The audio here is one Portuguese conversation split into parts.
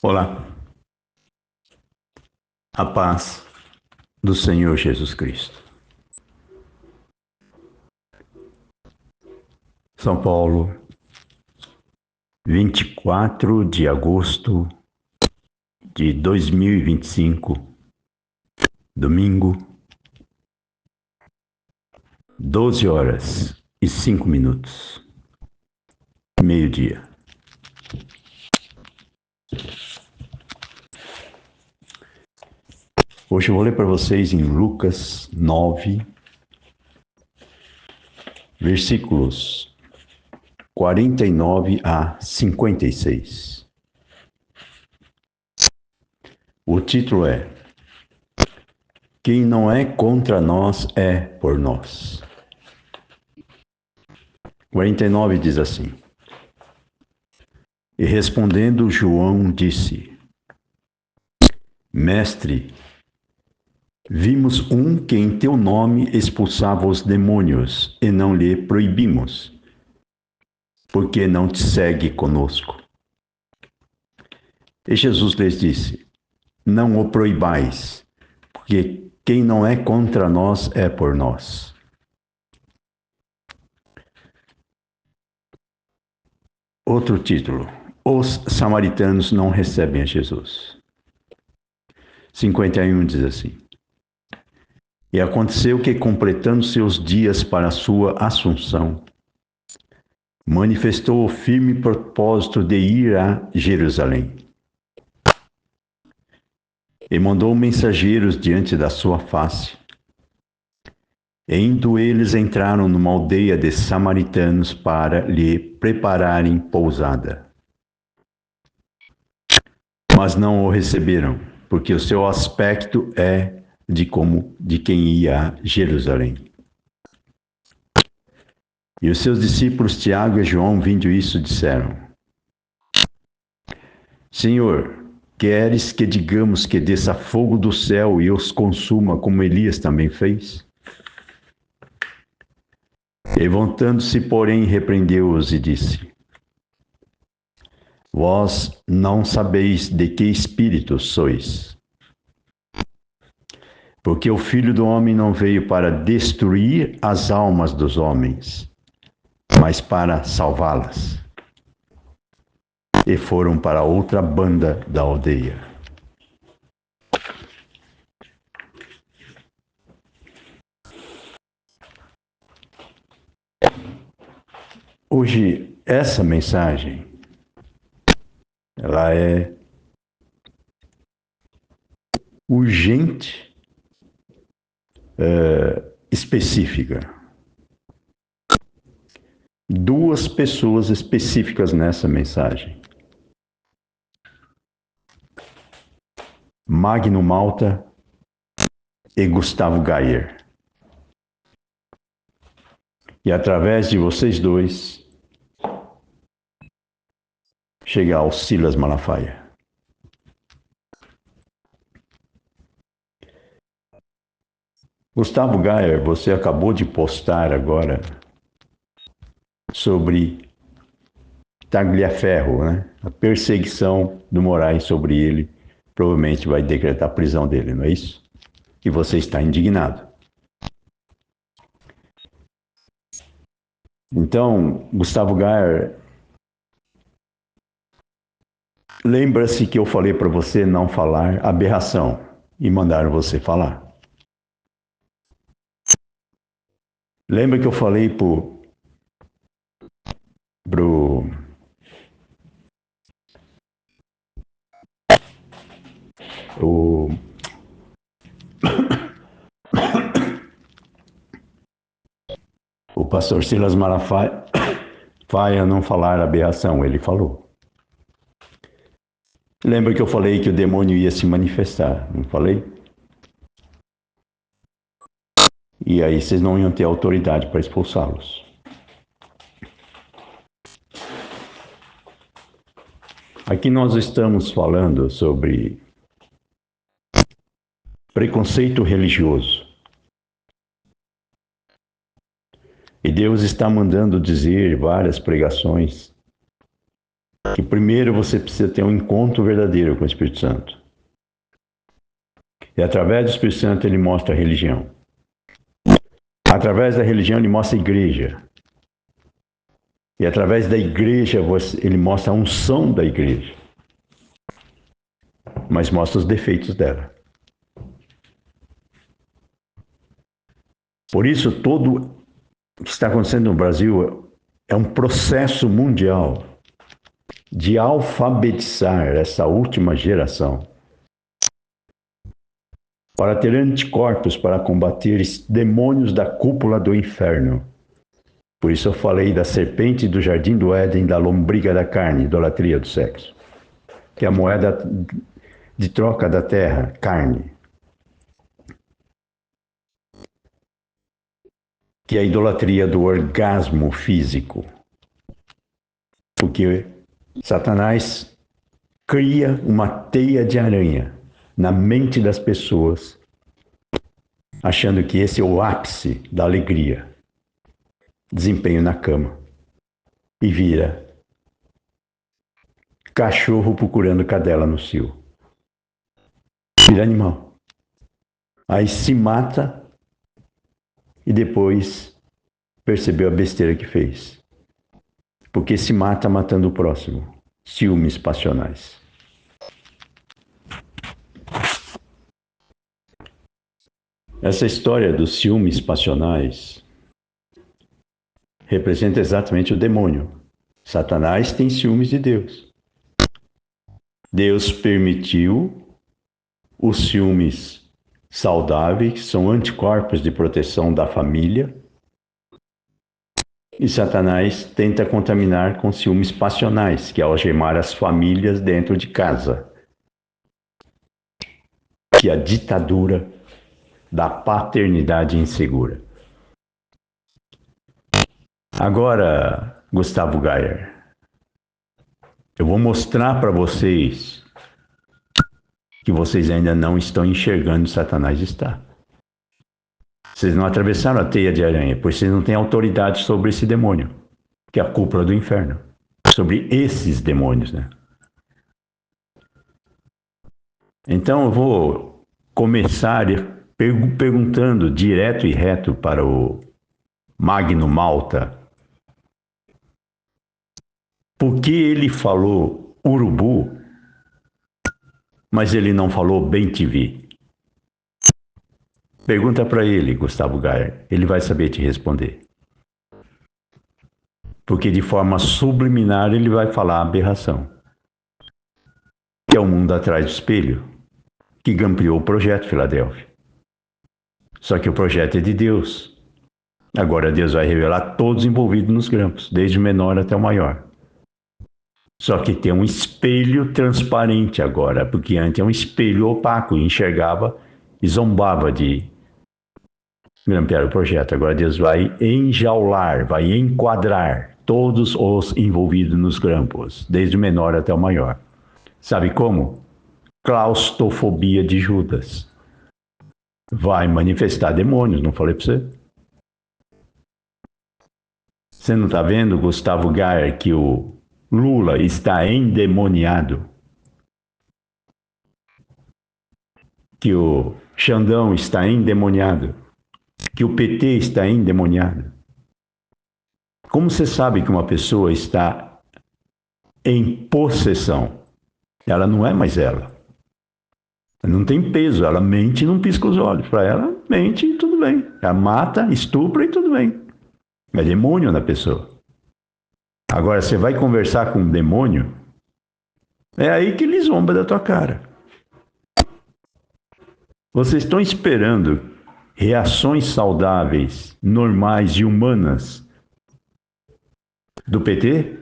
Olá, a paz do Senhor Jesus Cristo. São Paulo, 24 de agosto de 2025, domingo, 12 horas e 5 minutos, meio-dia. Hoje eu vou ler para vocês em Lucas 9, versículos 49 a 56. O título é: Quem não é contra nós é por nós. 49 diz assim: E respondendo João disse: Mestre, vimos um que em teu nome expulsava os demônios, e não lhe proibimos, porque não te segue conosco. E Jesus lhes disse: Não o proibais, porque quem não é contra nós é por nós. Outro título: Os samaritanos não recebem a Jesus. 51 diz assim: E aconteceu que, completando seus dias para a sua assunção, manifestou o firme propósito de ir a Jerusalém. E mandou mensageiros diante da sua face. E indo eles entraram numa aldeia de samaritanos para lhe prepararem pousada. Mas não o receberam, porque o seu aspecto é de quem ia a Jerusalém. E os seus discípulos Tiago e João, vindo isso, disseram: Senhor, queres que digamos que desça fogo do céu e os consuma, como Elias também fez? Levantando-se, porém, repreendeu-os e disse: Vós não sabeis de que espírito sois. Porque o Filho do Homem não veio para destruir as almas dos homens, mas para salvá-las. E foram para outra banda da aldeia. Hoje, essa mensagem, ela é urgente, específica. Duas pessoas específicas nessa mensagem: Magno Malta e Gustavo Gayer. E através de vocês dois, chegar ao Silas Malafaia. Gustavo Gayer, você acabou de postar agora sobre Tagliaferro, né? A perseguição do Moraes sobre ele provavelmente vai decretar a prisão dele, não é isso? E você está indignado. Então, Gustavo Gayer, lembra-se que eu falei para você não falar aberração e mandaram você falar. Lembra que eu falei pro o pastor Silas Malafaia não falar aberração, ele falou. Lembra que eu falei que o demônio ia se manifestar, não falei? E aí vocês não iam ter autoridade para expulsá-los. Aqui nós estamos falando sobre preconceito religioso. E Deus está mandando dizer várias pregações que primeiro você precisa ter um encontro verdadeiro com o Espírito Santo. E através do Espírito Santo ele mostra a religião. Através da religião ele mostra a igreja. E através da igreja ele mostra a unção da igreja. Mas mostra os defeitos dela. Por isso, tudo o que está acontecendo no Brasil é um processo mundial de alfabetizar essa última geração para ter anticorpos para combater os demônios da cúpula do inferno. Por isso eu falei da serpente do jardim do Éden, da lombriga da carne, idolatria do sexo, que é a moeda de troca da terra, carne. Que é a idolatria do orgasmo físico. Porque Satanás cria uma teia de aranha na mente das pessoas, achando que esse é o ápice da alegria. Desempenho na cama. E vira cachorro procurando cadela no cio. Vira animal. Aí se mata e depois percebeu a besteira que fez. Porque se mata matando o próximo. Ciúmes passionais. Essa história dos ciúmes passionais representa exatamente o demônio. Satanás tem ciúmes de Deus. Deus permitiu os ciúmes saudáveis, que são anticorpos de proteção da família, e Satanás tenta contaminar com ciúmes passionais, que é algemar as famílias dentro de casa, que é a ditadura da paternidade insegura. Agora, Gustavo Gayer, eu vou mostrar para vocês que vocês ainda não estão enxergando onde Satanás está. Vocês não atravessaram a teia de aranha, pois vocês não têm autoridade sobre esse demônio, que é a cúpula do inferno. Sobre esses demônios, né? Então eu vou começar perguntando direto e reto para o Magno Malta por que ele falou urubu, mas ele não falou bem-te-vi. Pergunta para ele, Gustavo Gayer, ele vai saber te responder. Porque de forma subliminar ele vai falar aberração, que é o mundo atrás do espelho, que grampeou o projeto Filadélfia. Só que o projeto é de Deus. Agora Deus vai revelar todos envolvidos nos grampos, desde o menor até o maior. Só que tem um espelho transparente agora, porque antes é um espelho opaco, enxergava e zombava de grampear o projeto. Agora Deus vai enjaular, vai enquadrar todos os envolvidos nos grampos, desde o menor até o maior. Sabe como? Claustrofobia de Judas. Vai manifestar demônios, não falei para você? Você não está vendo, Gustavo Gayer, que o Lula está endemoniado? Que o Xandão está endemoniado? Que o PT está endemoniado? Como você sabe que uma pessoa está em possessão? Ela não é mais ela. Ela não tem peso, ela mente e não pisca os olhos. Para ela, mente e tudo bem. Ela mata, estupra e tudo bem. É demônio na pessoa. Agora, você vai conversar com um demônio, é aí que ele zomba da tua cara. Vocês estão esperando reações saudáveis, normais e humanas do PT?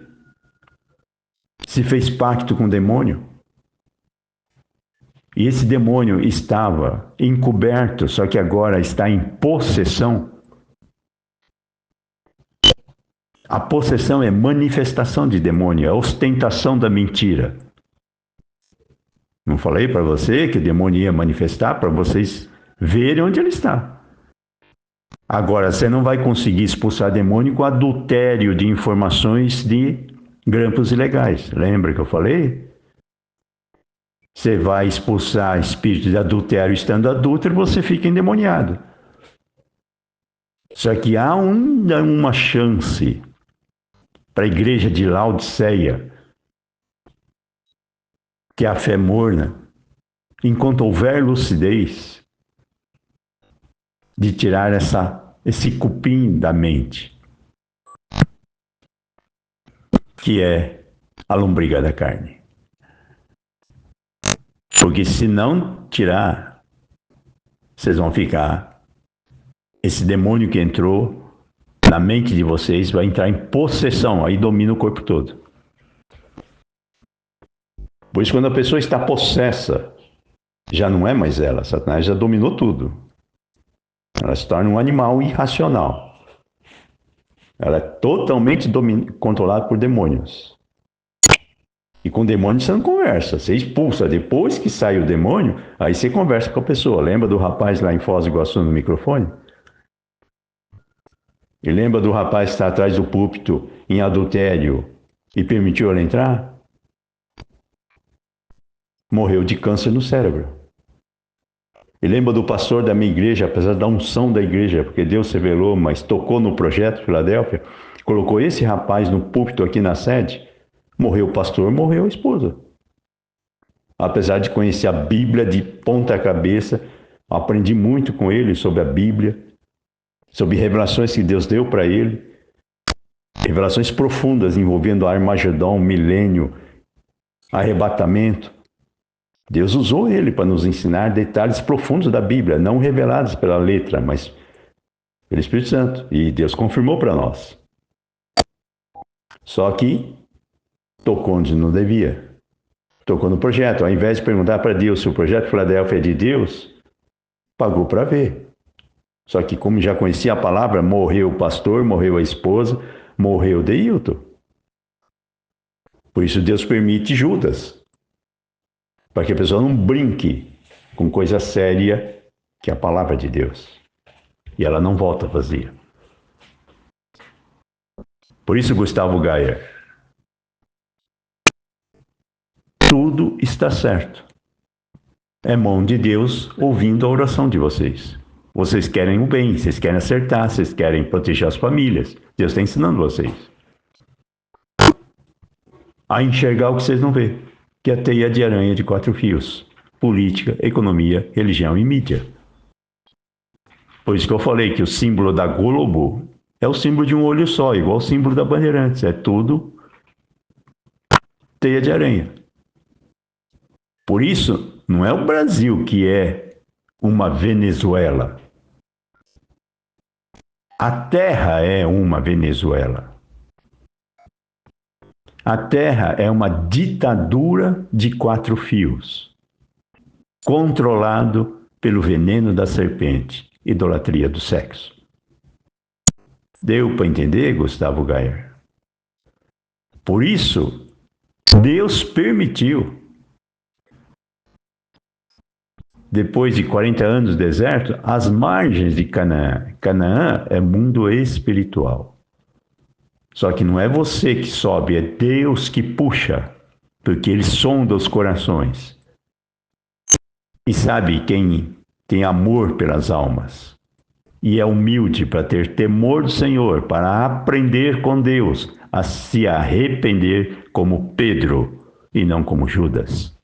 Se fez pacto com o demônio? E esse demônio estava encoberto, só que agora está em possessão. A possessão é manifestação de demônio, é ostentação da mentira. Não falei para você que o demônio ia manifestar para vocês verem onde ele está. Agora, você não vai conseguir expulsar demônio com adultério de informações de grampos ilegais. Lembra que eu falei? Você vai expulsar espírito de adultério estando adúltero, você fica endemoniado. Só que há uma chance para a igreja de Laodiceia, que é a fé morna, enquanto houver lucidez, de tirar esse cupim da mente, que é a lombriga da carne. Porque se não tirar, vocês vão ficar... Esse demônio que entrou na mente de vocês vai entrar em possessão, aí domina o corpo todo. Por isso, quando a pessoa está possessa, já não é mais ela. Satanás já dominou tudo. Ela se torna um animal irracional. Ela é totalmente controlada por demônios. E com demônio você não conversa, você expulsa. Depois que sai o demônio, aí você conversa com a pessoa. Lembra do rapaz lá em Foz do Iguaçu no microfone? E lembra do rapaz que está atrás do púlpito em adultério e permitiu ela entrar? Morreu de câncer no cérebro. E lembra do pastor da minha igreja, apesar da unção da igreja, porque Deus se revelou, mas tocou no projeto Filadélfia, colocou esse rapaz no púlpito aqui na sede, morreu o pastor, morreu a esposa. Apesar de conhecer a Bíblia de ponta cabeça, aprendi muito com ele sobre a Bíblia, sobre revelações que Deus deu para ele, revelações profundas envolvendo Armagedon, milênio, arrebatamento. Deus usou ele para nos ensinar detalhes profundos da Bíblia, não revelados pela letra, mas pelo Espírito Santo. E Deus confirmou para nós. Só que tocou onde não devia. Tocou no projeto. Ao invés de perguntar para Deus se o projeto Filadélfia é de Deus, pagou para ver. Só que como já conhecia a palavra, morreu o pastor, morreu a esposa, morreu Deilton. Por isso Deus permite Judas. Para que a pessoa não brinque com coisa séria, que é a palavra de Deus. E ela não volta vazia. Por isso, Gustavo Gayer, tudo está certo. É mão de Deus ouvindo a oração de vocês. Vocês querem o bem, vocês querem acertar, vocês querem proteger as famílias. Deus está ensinando vocês a enxergar o que vocês não vê, que é a teia de aranha de 4 fios. Política, economia, religião e mídia. Por isso que eu falei que o símbolo da Globo é o símbolo de um olho só, igual o símbolo da Bandeirantes. É tudo teia de aranha. Por isso, não é o Brasil que é uma Venezuela. A Terra é uma Venezuela. A Terra é uma ditadura de 4 fios, controlado pelo veneno da serpente, idolatria do sexo. Deu para entender, Gustavo Gayer? Por isso, Deus permitiu, depois de 40 anos de deserto, as margens de Canaã. Canaã é mundo espiritual. Só que não é você que sobe, é Deus que puxa, porque Ele sonda os corações. E sabe quem tem amor pelas almas. E é humilde para ter temor do Senhor, para aprender com Deus, a se arrepender como Pedro e não como Judas.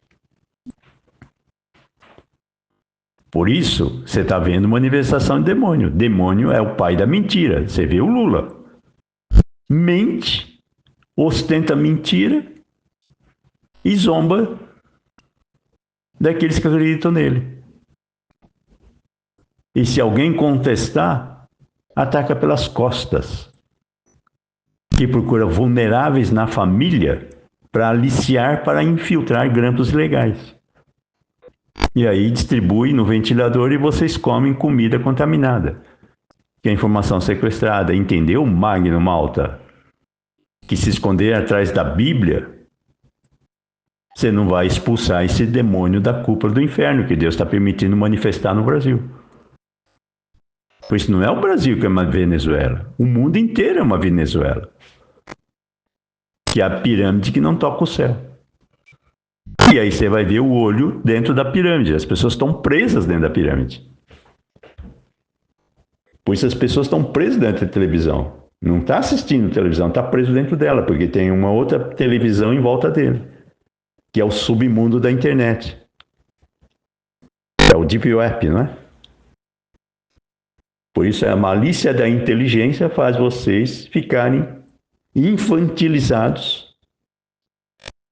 Por isso, você está vendo uma manifestação de demônio. Demônio é o pai da mentira. Você vê o Lula. Mente, ostenta mentira e zomba daqueles que acreditam nele. E se alguém contestar, ataca pelas costas. Que procura vulneráveis na família para aliciar, para infiltrar grampos ilegais. E aí distribui no ventilador e vocês comem comida contaminada. Que é informação sequestrada. Entendeu, Magno Malta? Que se esconder atrás da Bíblia, você não vai expulsar esse demônio da cúpula do inferno que Deus está permitindo manifestar no Brasil. Pois não é o Brasil que é uma Venezuela. O mundo inteiro é uma Venezuela. que é a pirâmide que não toca o céu. E aí você vai ver o olho dentro da pirâmide. As pessoas estão presas dentro da pirâmide. Por isso as pessoas estão presas dentro da televisão. Não está assistindo televisão, está preso dentro dela, porque tem uma outra televisão em volta dele, que é o submundo da internet. É o Deep Web, não é? Por isso a malícia da inteligência faz vocês ficarem infantilizados,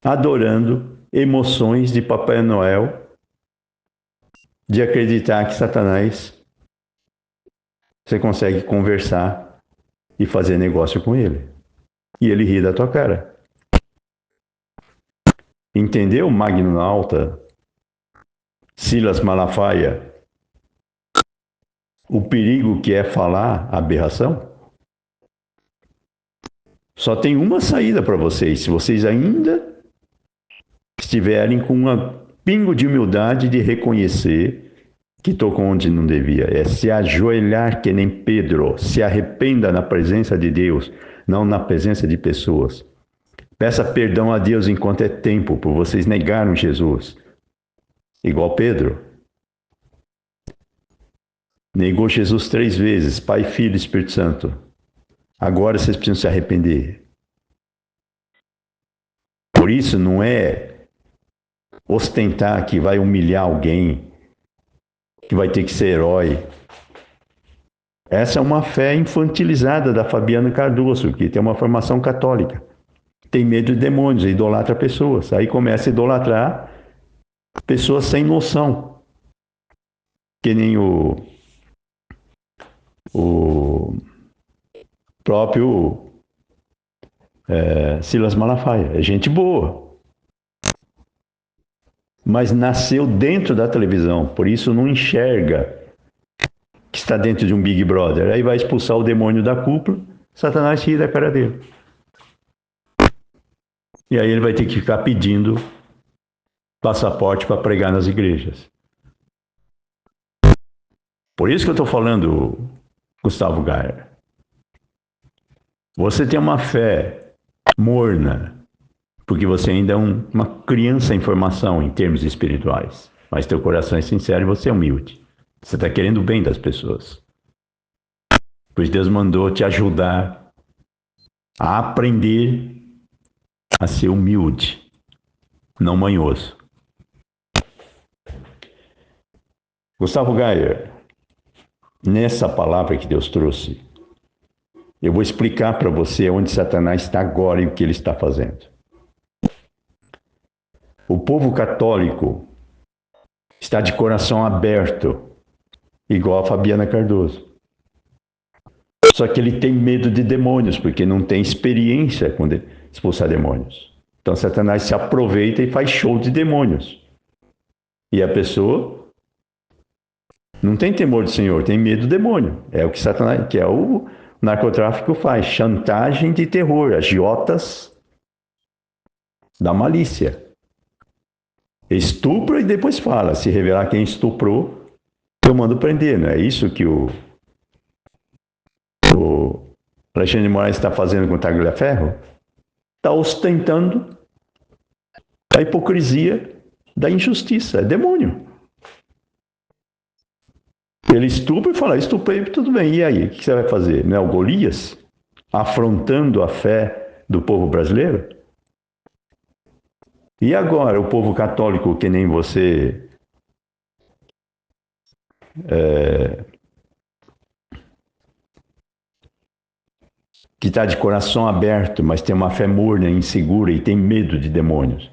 adorando emoções de Papai Noel, de acreditar que Satanás, você consegue conversar e fazer negócio com ele. E ele ri da tua cara. Entendeu, Magno Alta, Silas Malafaia, o perigo que é falar aberração? Só tem uma saída para vocês, se vocês ainda estiverem com um pingo de humildade de reconhecer que tocou onde não devia. É se ajoelhar que nem Pedro, se arrependa na presença de Deus, não na presença de pessoas. Peça perdão a Deus enquanto é tempo, por vocês negaram Jesus. Igual Pedro. Negou Jesus 3 vezes, Pai, Filho e Espírito Santo. Agora vocês precisam se arrepender. Por isso não é ostentar que vai humilhar alguém, que vai ter que ser herói. Essa é uma fé infantilizada da Fabiana Cardoso, que tem uma formação católica. Tem medo de demônios, idolatra pessoas. Aí começa a idolatrar pessoas sem noção. Que nem o próprio Silas Malafaia. É gente boa. Mas nasceu dentro da televisão, por isso não enxerga que está dentro de um Big Brother. Aí vai expulsar o demônio da cúpula, Satanás ri da cara dele. E aí ele vai ter que ficar pedindo passaporte para pregar nas igrejas. Por isso que eu estou falando, Gustavo Gaia. Você tem uma fé morna, porque você ainda é uma criança em formação em termos espirituais. Mas teu coração é sincero e você é humilde. Você está querendo o bem das pessoas. Pois Deus mandou te ajudar a aprender a ser humilde, não manhoso. Gustavo Gaia, nessa palavra que Deus trouxe, eu vou explicar para você onde Satanás está agora e o que ele está fazendo. O povo católico está de coração aberto, igual a Fabiana Cardoso. Só que ele tem medo de demônios, porque não tem experiência com expulsar demônios. Então Satanás se aproveita e faz show de demônios. E a pessoa não tem temor do Senhor, tem medo do demônio. É o que Satanás, que é o narcotráfico faz, chantagem de terror, agiotas da malícia. Estupra e depois fala, se revelar quem estuprou, eu mando prender. Não é isso que o Alexandre de Moraes está fazendo com o Tagliaferro? Está ostentando a hipocrisia da injustiça. É demônio. Ele estupra e fala, estuprei, tudo bem. E aí, o que você vai fazer? Não é o Golias? Afrontando a fé do povo brasileiro? E agora, o povo católico que nem você que está de coração aberto, mas tem uma fé morna, insegura e tem medo de demônios.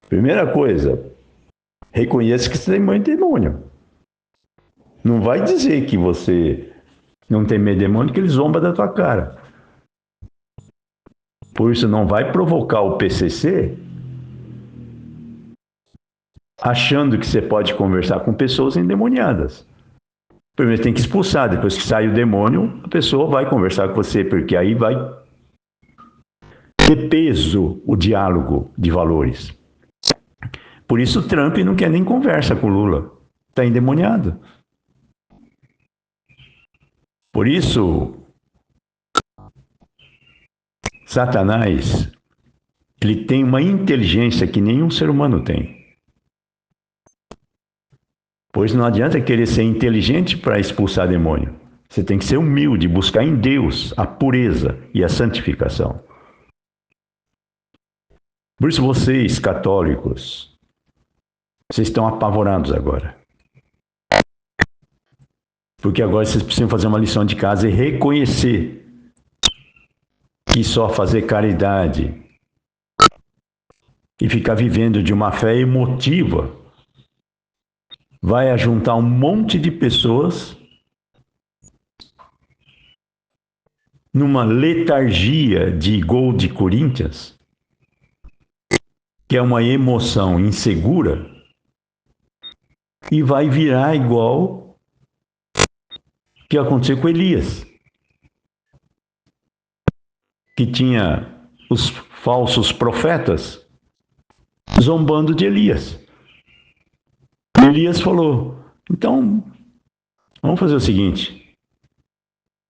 Primeira coisa, reconheça que você tem muito demônio. Não vai dizer que você não tem medo de demônio, que ele zomba da tua cara. Por isso, não vai provocar o PCC achando que você pode conversar com pessoas endemoniadas. Primeiro tem que expulsar, depois que sai o demônio, a pessoa vai conversar com você, porque aí vai ter peso o diálogo de valores. Por isso Trump não quer nem conversa com Lula. Está endemoniado. Por isso, Satanás, ele tem uma inteligência que nenhum ser humano tem. Pois não adianta querer ser inteligente para expulsar demônio. Você tem que ser humilde, buscar em Deus a pureza e a santificação. Por isso vocês, católicos, vocês estão apavorados agora. Porque agora vocês precisam fazer uma lição de casa e reconhecer que só fazer caridade e ficar vivendo de uma fé emotiva vai ajuntar um monte de pessoas numa letargia de gol de Corinthians, que é uma emoção insegura, e vai virar igual que aconteceu com Elias, que tinha os falsos profetas zombando de Elias. Elias falou: então, vamos fazer o seguinte,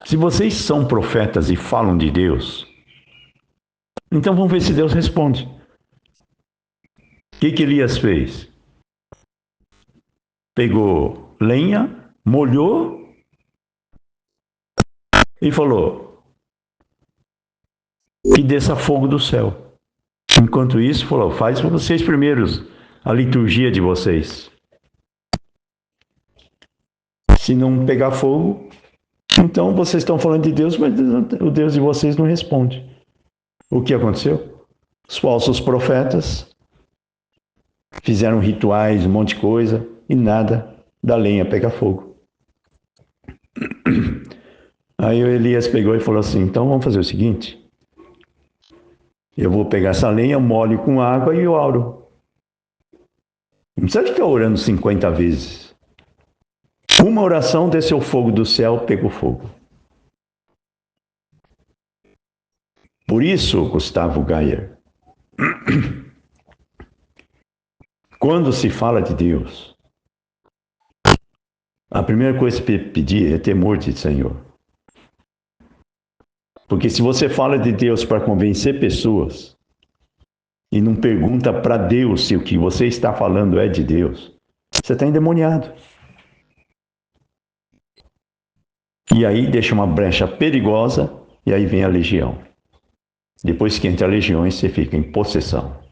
se vocês são profetas e falam de Deus, então vamos ver se Deus responde. O que Elias fez? Pegou lenha, molhou e falou: que desça fogo do céu. Enquanto isso, falou: faz vocês primeiros a liturgia de vocês. Se não pegar fogo, então vocês estão falando de Deus, mas o Deus de vocês não responde. O que aconteceu? Os falsos profetas fizeram rituais, um monte de coisa, e nada da lenha pegar fogo. Aí o Elias pegou e falou assim: então vamos fazer o seguinte, eu vou pegar essa lenha, molho com água e oro. Não precisa ficar orando 50 vezes. Uma oração, desceu o fogo do céu, pegou fogo. Por isso, Gustavo Geyer, quando se fala de Deus, a primeira coisa que pedir é temor de Senhor. Porque se você fala de Deus para convencer pessoas e não pergunta para Deus se o que você está falando é de Deus, você está endemoniado. E aí deixa uma brecha perigosa e aí vem a legião. Depois que entra a legião, você fica em possessão.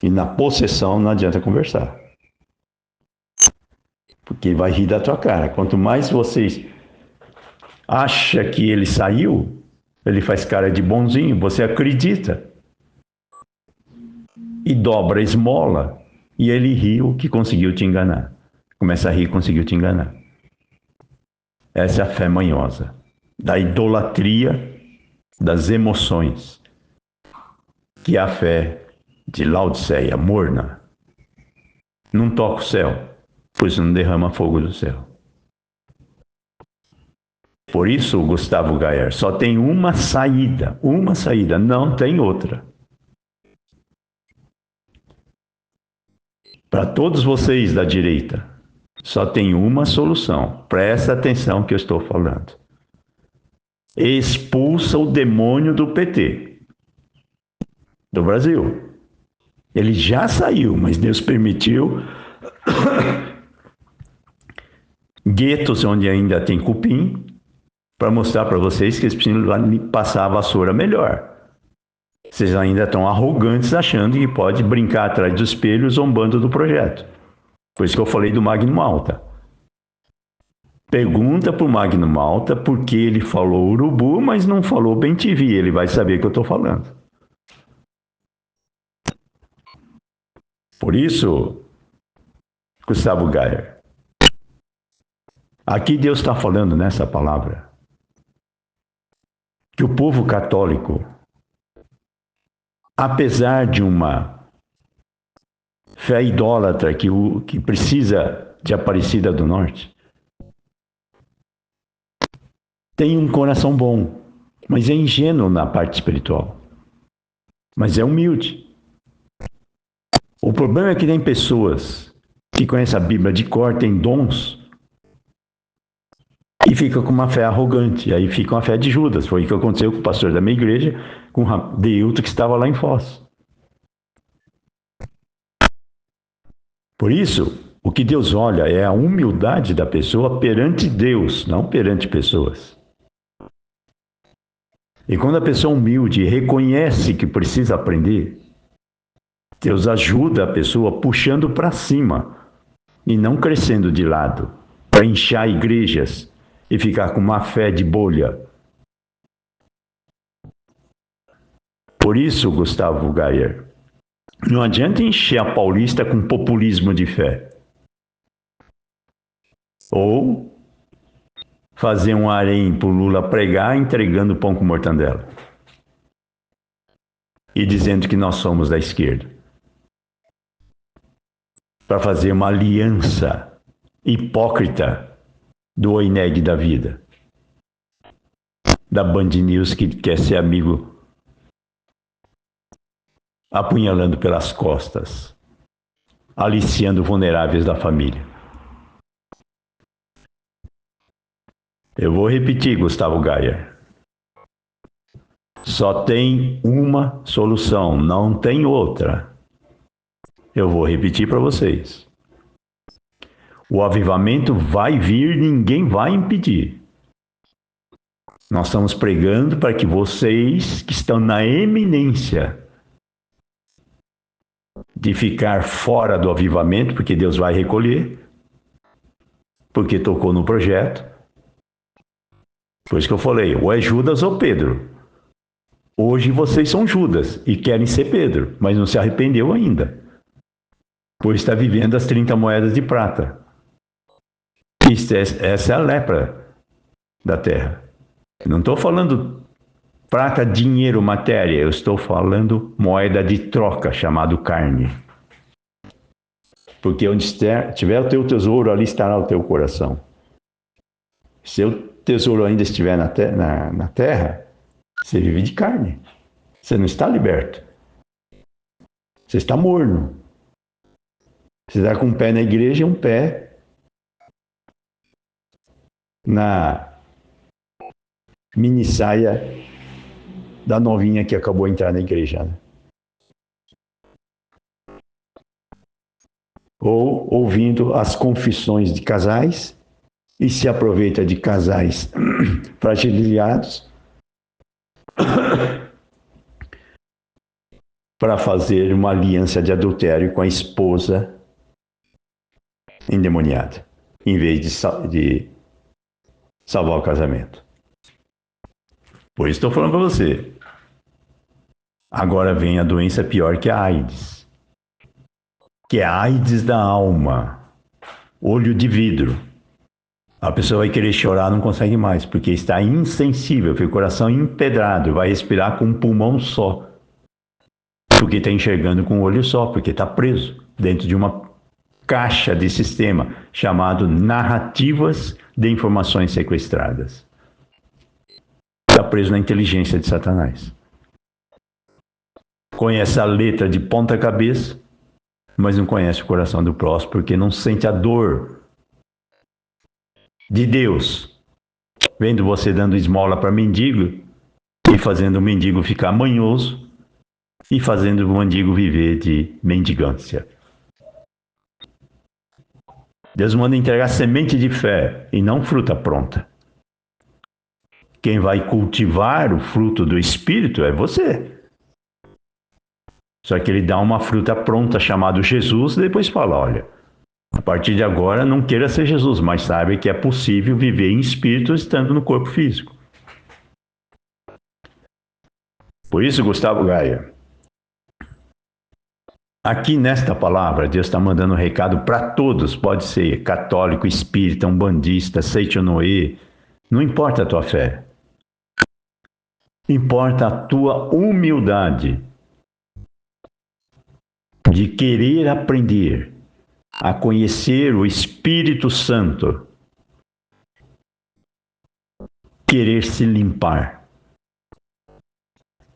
E na possessão não adianta conversar. Porque vai rir da tua cara. Quanto mais vocês acham que ele saiu, ele faz cara de bonzinho, você acredita. E dobra a esmola, e ele riu que conseguiu te enganar. Começa a rir, conseguiu te enganar. Essa é a fé manhosa, da idolatria das emoções, que é a fé de Laodiceia, morna. Não toca o céu, pois não derrama fogo do céu. Por isso, Gustavo Geyer, só tem uma saída, não tem outra. Para todos vocês da direita, só tem uma solução. Presta atenção que eu estou falando. Expulsa o demônio do PT, do Brasil. Ele já saiu, mas Deus permitiu guetos onde ainda tem cupim, para mostrar para vocês que eles precisam passar a vassoura melhor. Vocês ainda estão arrogantes achando que pode brincar atrás do espelho zombando do projeto. Por isso que eu falei do Magno Malta. Pergunta para o Magno Malta por que ele falou urubu, mas não falou bem-te-vi. Ele vai saber o que eu estou falando. Por isso, Gustavo Geyer, aqui Deus está falando nessa palavra que o povo católico, apesar de uma fé idólatra que precisa de Aparecida do Norte, tem um coração bom, mas é ingênuo na parte espiritual, mas é humilde. O problema é que tem pessoas que conhecem a Bíblia de cor, têm dons, e fica com uma fé arrogante. Aí fica uma fé de Judas. Foi o que aconteceu com o pastor da minha igreja, com o Deilton, que estava lá em Foz. Por isso, o que Deus olha é a humildade da pessoa perante Deus, não perante pessoas. E quando a pessoa humilde reconhece que precisa aprender, Deus ajuda a pessoa puxando para cima e não crescendo de lado, para inchar igrejas e ficar com uma fé de bolha. Por isso, Gustavo Gayer, não adianta encher a Paulista com populismo de fé. Ou fazer um harém para o Lula pregar entregando pão com mortandela. E dizendo que nós somos da esquerda. Para fazer uma aliança hipócrita do OINEG da vida. Da Band News que quer ser amigo apunhalando pelas costas, aliciando vulneráveis da família. Eu vou repetir, Gustavo Gayer. Só tem uma solução, não tem outra. Eu vou repetir para vocês. O avivamento vai vir, ninguém vai impedir. Nós estamos pregando para que vocês que estão na eminência de ficar fora do avivamento, porque Deus vai recolher, porque tocou no projeto. Por isso que eu falei, ou é Judas ou Pedro. Hoje vocês são Judas e querem ser Pedro, mas não se arrependeu ainda. Pois está vivendo as 30 moedas de prata. Essa é a lepra da terra. Não estou falando prata, dinheiro, matéria. Eu estou falando moeda de troca, chamado carne. Porque onde estiver o teu tesouro, ali estará o teu coração. Se o tesouro ainda estiver na terra, você vive de carne. Você não está liberto. Você está morno. Você está com um pé na igreja e um pé na mini saia da novinha que acabou de entrar na igreja. Né? Ou ouvindo as confissões de casais e se aproveita de casais fragilizados para fazer uma aliança de adultério com a esposa endemoniada, em vez de salvar o casamento. Por isso estou falando para você. Agora vem a doença pior que a AIDS. Que é a AIDS da alma. Olho de vidro. A pessoa vai querer chorar, não consegue mais, porque está insensível, foi o coração empedrado, vai respirar com um pulmão só. Porque está enxergando com um olho só, porque está preso dentro de uma caixa de sistema chamado narrativas de informações sequestradas. Está preso na inteligência de Satanás. Conhece a letra de ponta cabeça, mas não conhece o coração do próximo, porque não sente a dor de Deus, vendo você dando esmola para mendigo e fazendo o mendigo ficar manhoso e fazendo o mendigo viver de mendigância. Deus manda entregar semente de fé e não fruta pronta. Quem vai cultivar o fruto do Espírito é você. Só que ele dá uma fruta pronta chamada Jesus e depois fala, olha, a partir de agora não queira ser Jesus, mas saiba que é possível viver em espírito estando no corpo físico. Por isso, Gustavo Gayer, aqui nesta palavra, Deus está mandando um recado para todos. Pode ser católico, espírita, umbandista, seitonoê. Não importa a tua fé. Importa a tua humildade de querer aprender a conhecer o Espírito Santo. Querer se limpar.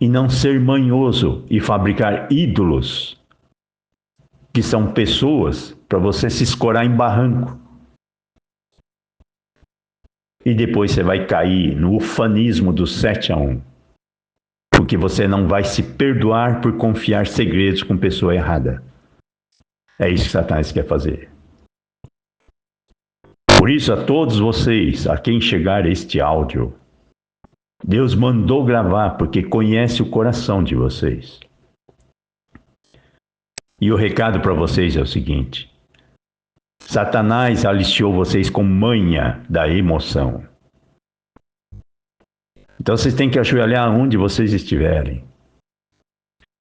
E não ser manhoso e fabricar ídolos, que são pessoas para você se escorar em barranco. E depois você vai cair no ufanismo do 7-1. Porque você não vai se perdoar por confiar segredos com pessoa errada. É isso que Satanás quer fazer. Por isso, a todos vocês, a quem chegar este áudio, Deus mandou gravar porque conhece o coração de vocês. E o recado para vocês é o seguinte: Satanás aliciou vocês com manha da emoção. Então vocês têm que ajoelhar onde vocês estiverem.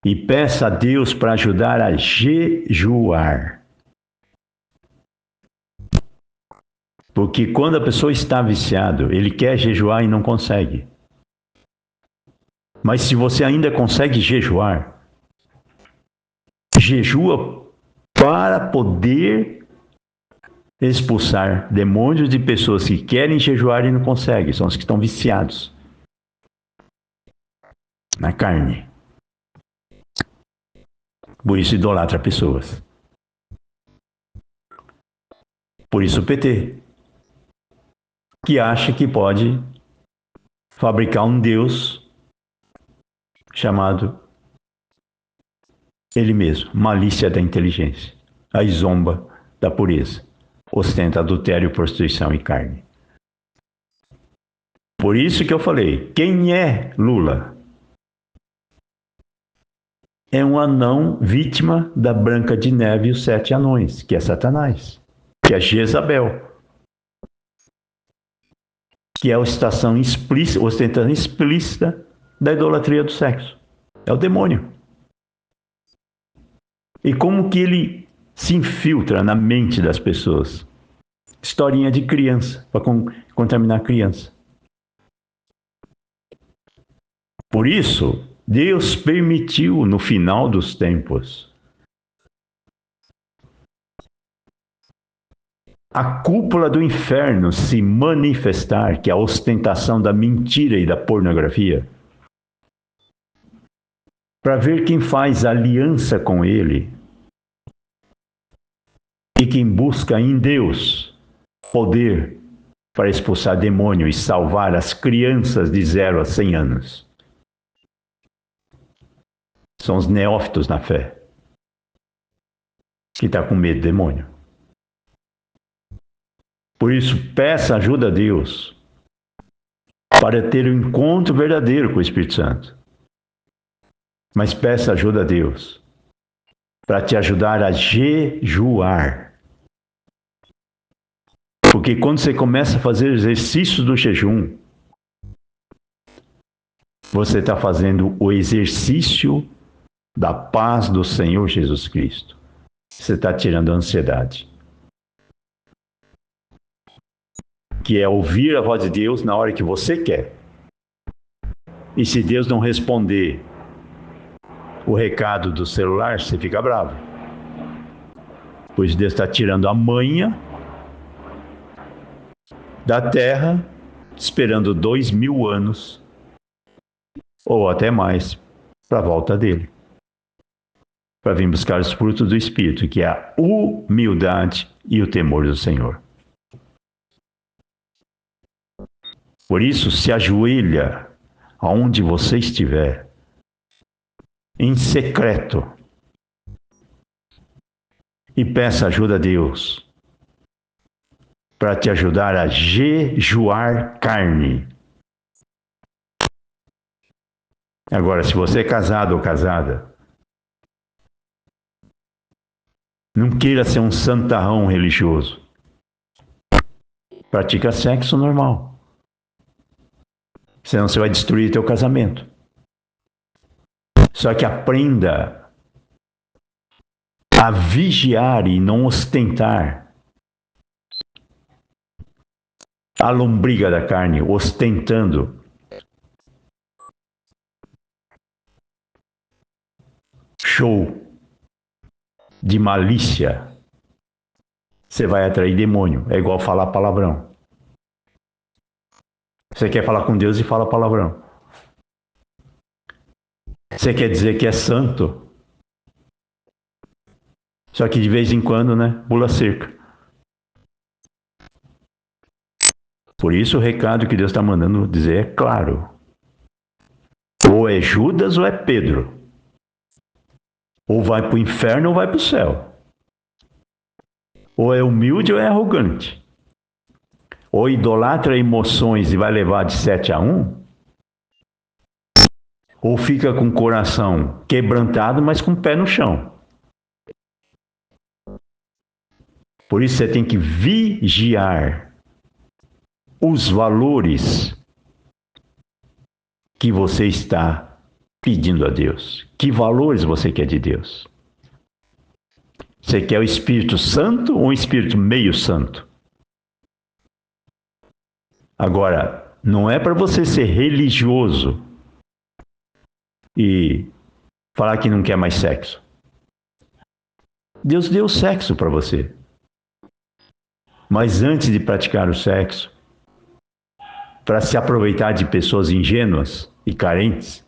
E peça a Deus para ajudar a jejuar. Porque quando a pessoa está viciado, ele quer jejuar e não consegue. Mas se você ainda consegue jejuar, jejua para poder expulsar demônios de pessoas que querem jejuar e não conseguem. São os que estão viciados na carne. Por isso idolatra pessoas. Por isso o PT, que acha que pode fabricar um Deus chamado ele mesmo, malícia da inteligência, a zomba da pureza, ostenta adultério, prostituição e carne. Por isso que eu falei, quem é Lula? É um anão vítima da Branca de Neve e os 7 anões, que é Satanás, que é Jezabel, que é a estação explícita, ostentação explícita da idolatria do sexo. É o demônio. E como que ele se infiltra na mente das pessoas? Historinha de criança, para contaminar a criança. Por isso, Deus permitiu no final dos tempos a cúpula do inferno se manifestar, que é a ostentação da mentira e da pornografia, para ver quem faz aliança com ele e quem busca em Deus poder para expulsar demônio e salvar as crianças de 0 a 100 anos. São os neófitos na fé, que estão com medo do demônio. Por isso, peça ajuda a Deus para ter um encontro verdadeiro com o Espírito Santo. Mas peça ajuda a Deus para te ajudar a jejuar. Porque quando você começa a fazer exercício do jejum, você está fazendo o exercício da paz do Senhor Jesus Cristo. Você está tirando a ansiedade, que é ouvir a voz de Deus na hora que você quer. E se Deus não responder o recado do celular, você fica bravo. Pois Deus está tirando a manha da terra, esperando 2000 anos, ou até mais, para a volta dele. Para vir buscar os frutos do Espírito, que é a humildade e o temor do Senhor. Por isso, se ajoelha aonde você estiver, em secreto, e peça ajuda a Deus para te ajudar a jejuar carne. Agora, se você é casado ou casada, não queira ser um santarrão religioso. Pratica sexo normal. Senão você vai destruir teu casamento. Só que aprenda a vigiar e não ostentar a lombriga da carne, ostentando show de malícia. Você vai atrair demônio. É igual falar palavrão. Você quer falar com Deus e fala palavrão. Você quer dizer que é santo. Só que de vez em quando, né, pula cerca. Por isso o recado que Deus está mandando dizer é claro. Ou é Judas ou é Pedro. Ou vai para o inferno ou vai para o céu. Ou é humilde ou é arrogante. Ou idolatra emoções e vai levar de 7-1. Ou fica com o coração quebrantado, mas com o pé no chão. Por isso você tem que vigiar os valores que você está pedindo a Deus. Que valores você quer de Deus? Você quer o Espírito Santo ou um Espírito meio santo? Agora, não é para você ser religioso e falar que não quer mais sexo. Deus deu sexo para você. Mas antes de praticar o sexo, para se aproveitar de pessoas ingênuas e carentes,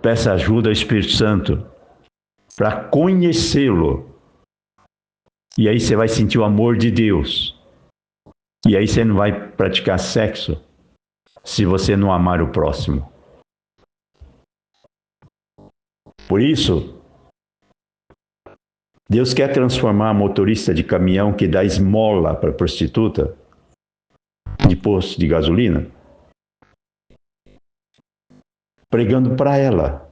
peça ajuda ao Espírito Santo para conhecê-lo. E aí você vai sentir o amor de Deus. E aí você não vai praticar sexo se você não amar o próximo. Por isso, Deus quer transformar a motorista de caminhão que dá esmola para prostituta de posto de gasolina, pregando para ela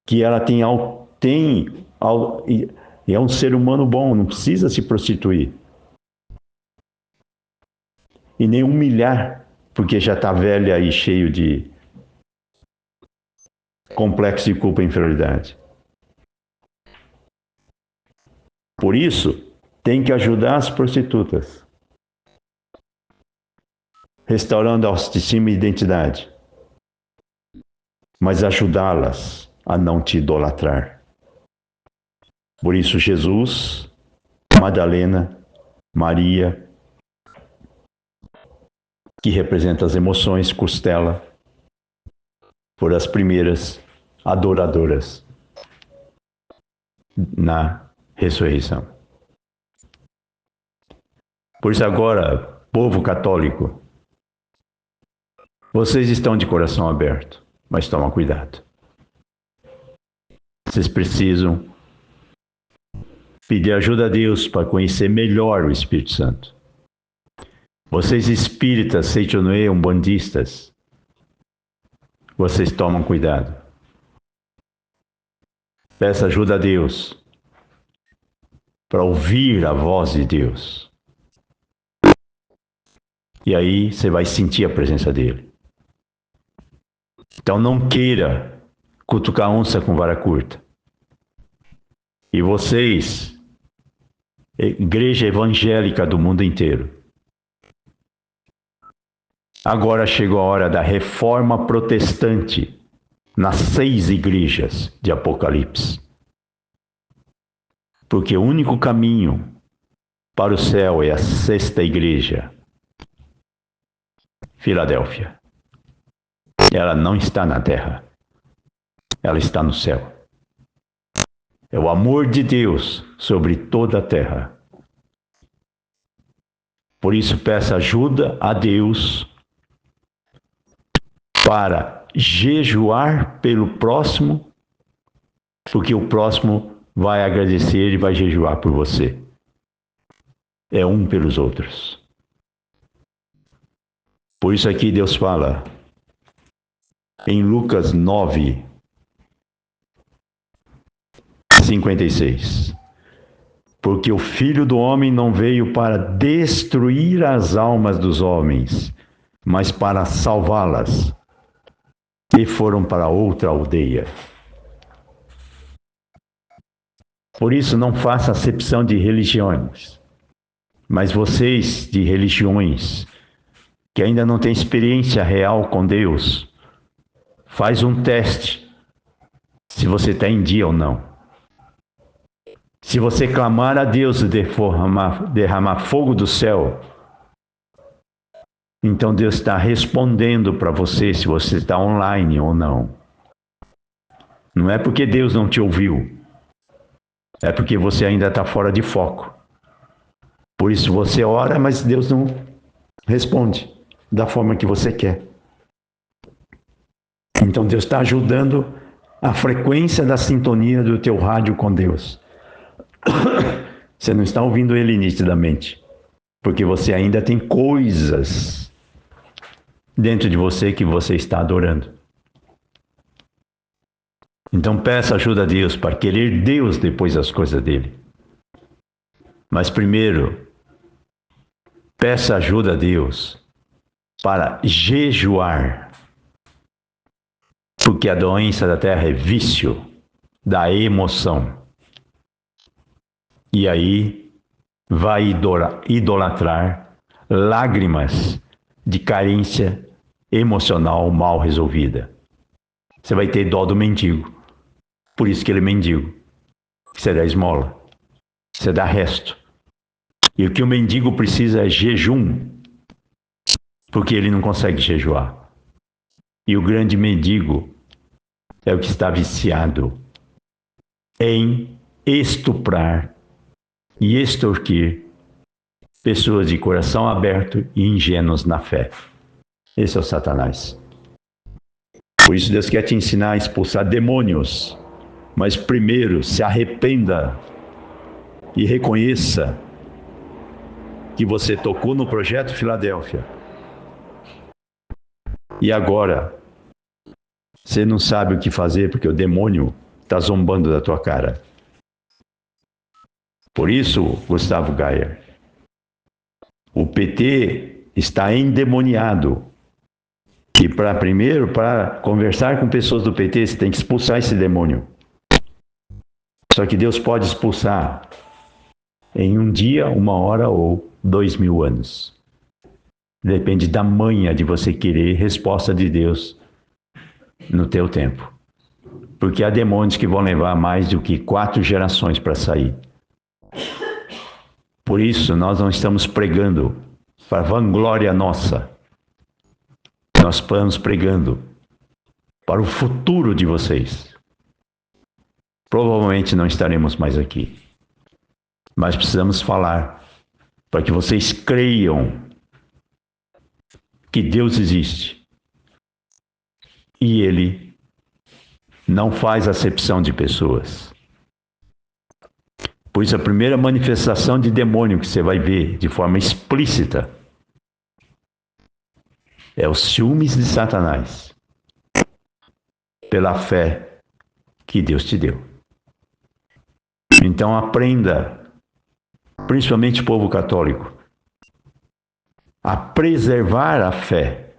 que ela é um ser humano bom, não precisa se prostituir. E nem humilhar, porque já está velha e cheio de complexo de culpa e inferioridade. Por isso, tem que ajudar as prostitutas, restaurando a autoestima e identidade, mas ajudá-las a não te idolatrar. Por isso, Jesus, Madalena, Maria, que representa as emoções, Costela, foram as primeiras adoradoras na ressurreição. Por isso agora, povo católico, vocês estão de coração aberto, mas toma cuidado. Vocês precisam pedir ajuda a Deus para conhecer melhor o Espírito Santo. Vocês espíritas, seichonoe, umbandistas, vocês tomam cuidado. Peça ajuda a Deus para ouvir a voz de Deus. E aí você vai sentir a presença dele. Então não queira cutucar onça com vara curta. E vocês, igreja evangélica do mundo inteiro, agora chegou a hora da reforma protestante nas 6 igrejas de Apocalipse. Porque o único caminho para o céu é a 6ª igreja, Filadélfia. Ela não está na terra, ela está no céu. É o amor de Deus sobre toda a terra. Por isso, peça ajuda a Deus para jejuar pelo próximo, porque o próximo vai agradecer e vai jejuar por você. É um pelos outros. Por isso aqui Deus fala em Lucas 9:56. Porque o Filho do Homem não veio para destruir as almas dos homens, mas para salvá-las. E foram para outra aldeia. Por isso não faça acepção de religiões. Mas vocês de religiões que ainda não têm experiência real com Deus, faz um teste se você está em dia ou não. Se você clamar a Deus e derramar fogo do céu, então Deus está respondendo para você se você está online ou não. Não é porque Deus não te ouviu, é porque você ainda está fora de foco. Por isso você ora, mas Deus não responde da forma que você quer. Então Deus está ajudando a frequência da sintonia do teu rádio com Deus. Você não está ouvindo Ele nitidamente, porque você ainda tem coisas dentro de você que você está adorando. Então peça ajuda a Deus para querer Deus depois das coisas dele. Mas primeiro, peça ajuda a Deus para jejuar. Porque a doença da terra é vício da emoção. E aí vai idolatrar lágrimas de carência emocional mal resolvida. Você vai ter dó do mendigo. Por isso que ele é mendigo. Você dá esmola. Você dá resto. E o que o mendigo precisa é jejum. Porque ele não consegue jejuar. E o grande mendigo é o que está viciado em estuprar e extorquir pessoas de coração aberto e ingênuos na fé. Esse é o Satanás. Por isso Deus quer te ensinar a expulsar demônios. Mas primeiro se arrependa e reconheça que você tocou no projeto Filadélfia. E agora você não sabe o que fazer porque o demônio está zombando da tua cara. Por isso, Gustavo Gayer, o PT está endemoniado. E para conversar com pessoas do PT, você tem que expulsar esse demônio. Só que Deus pode expulsar em um dia, 1 hora ou 2000 anos. Depende da manha de você querer resposta de Deus no teu tempo. Porque há demônios que vão levar mais do que 4 gerações para sair. Por isso, nós não estamos pregando para vanglória nossa. Nós estamos pregando para o futuro de vocês. Provavelmente não estaremos mais aqui. Mas precisamos falar para que vocês creiam que Deus existe. E Ele não faz acepção de pessoas. Por isso, a primeira manifestação de demônio que você vai ver de forma explícita é os ciúmes de Satanás pela fé que Deus te deu. Então aprenda, principalmente o povo católico, a preservar a fé.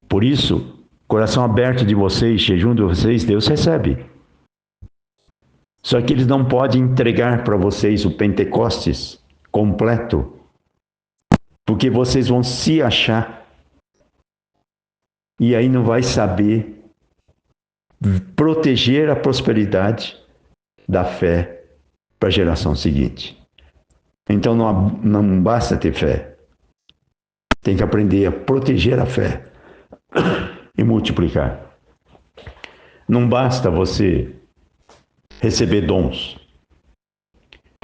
Por isso, coração aberto de vocês, jejum de vocês, Deus recebe. Só que eles não podem entregar para vocês o Pentecostes completo, porque vocês vão se achar e aí não vai saber proteger a prosperidade da fé para a geração seguinte. Então não basta ter fé, tem que aprender a proteger a fé e multiplicar. Não basta você receber dons.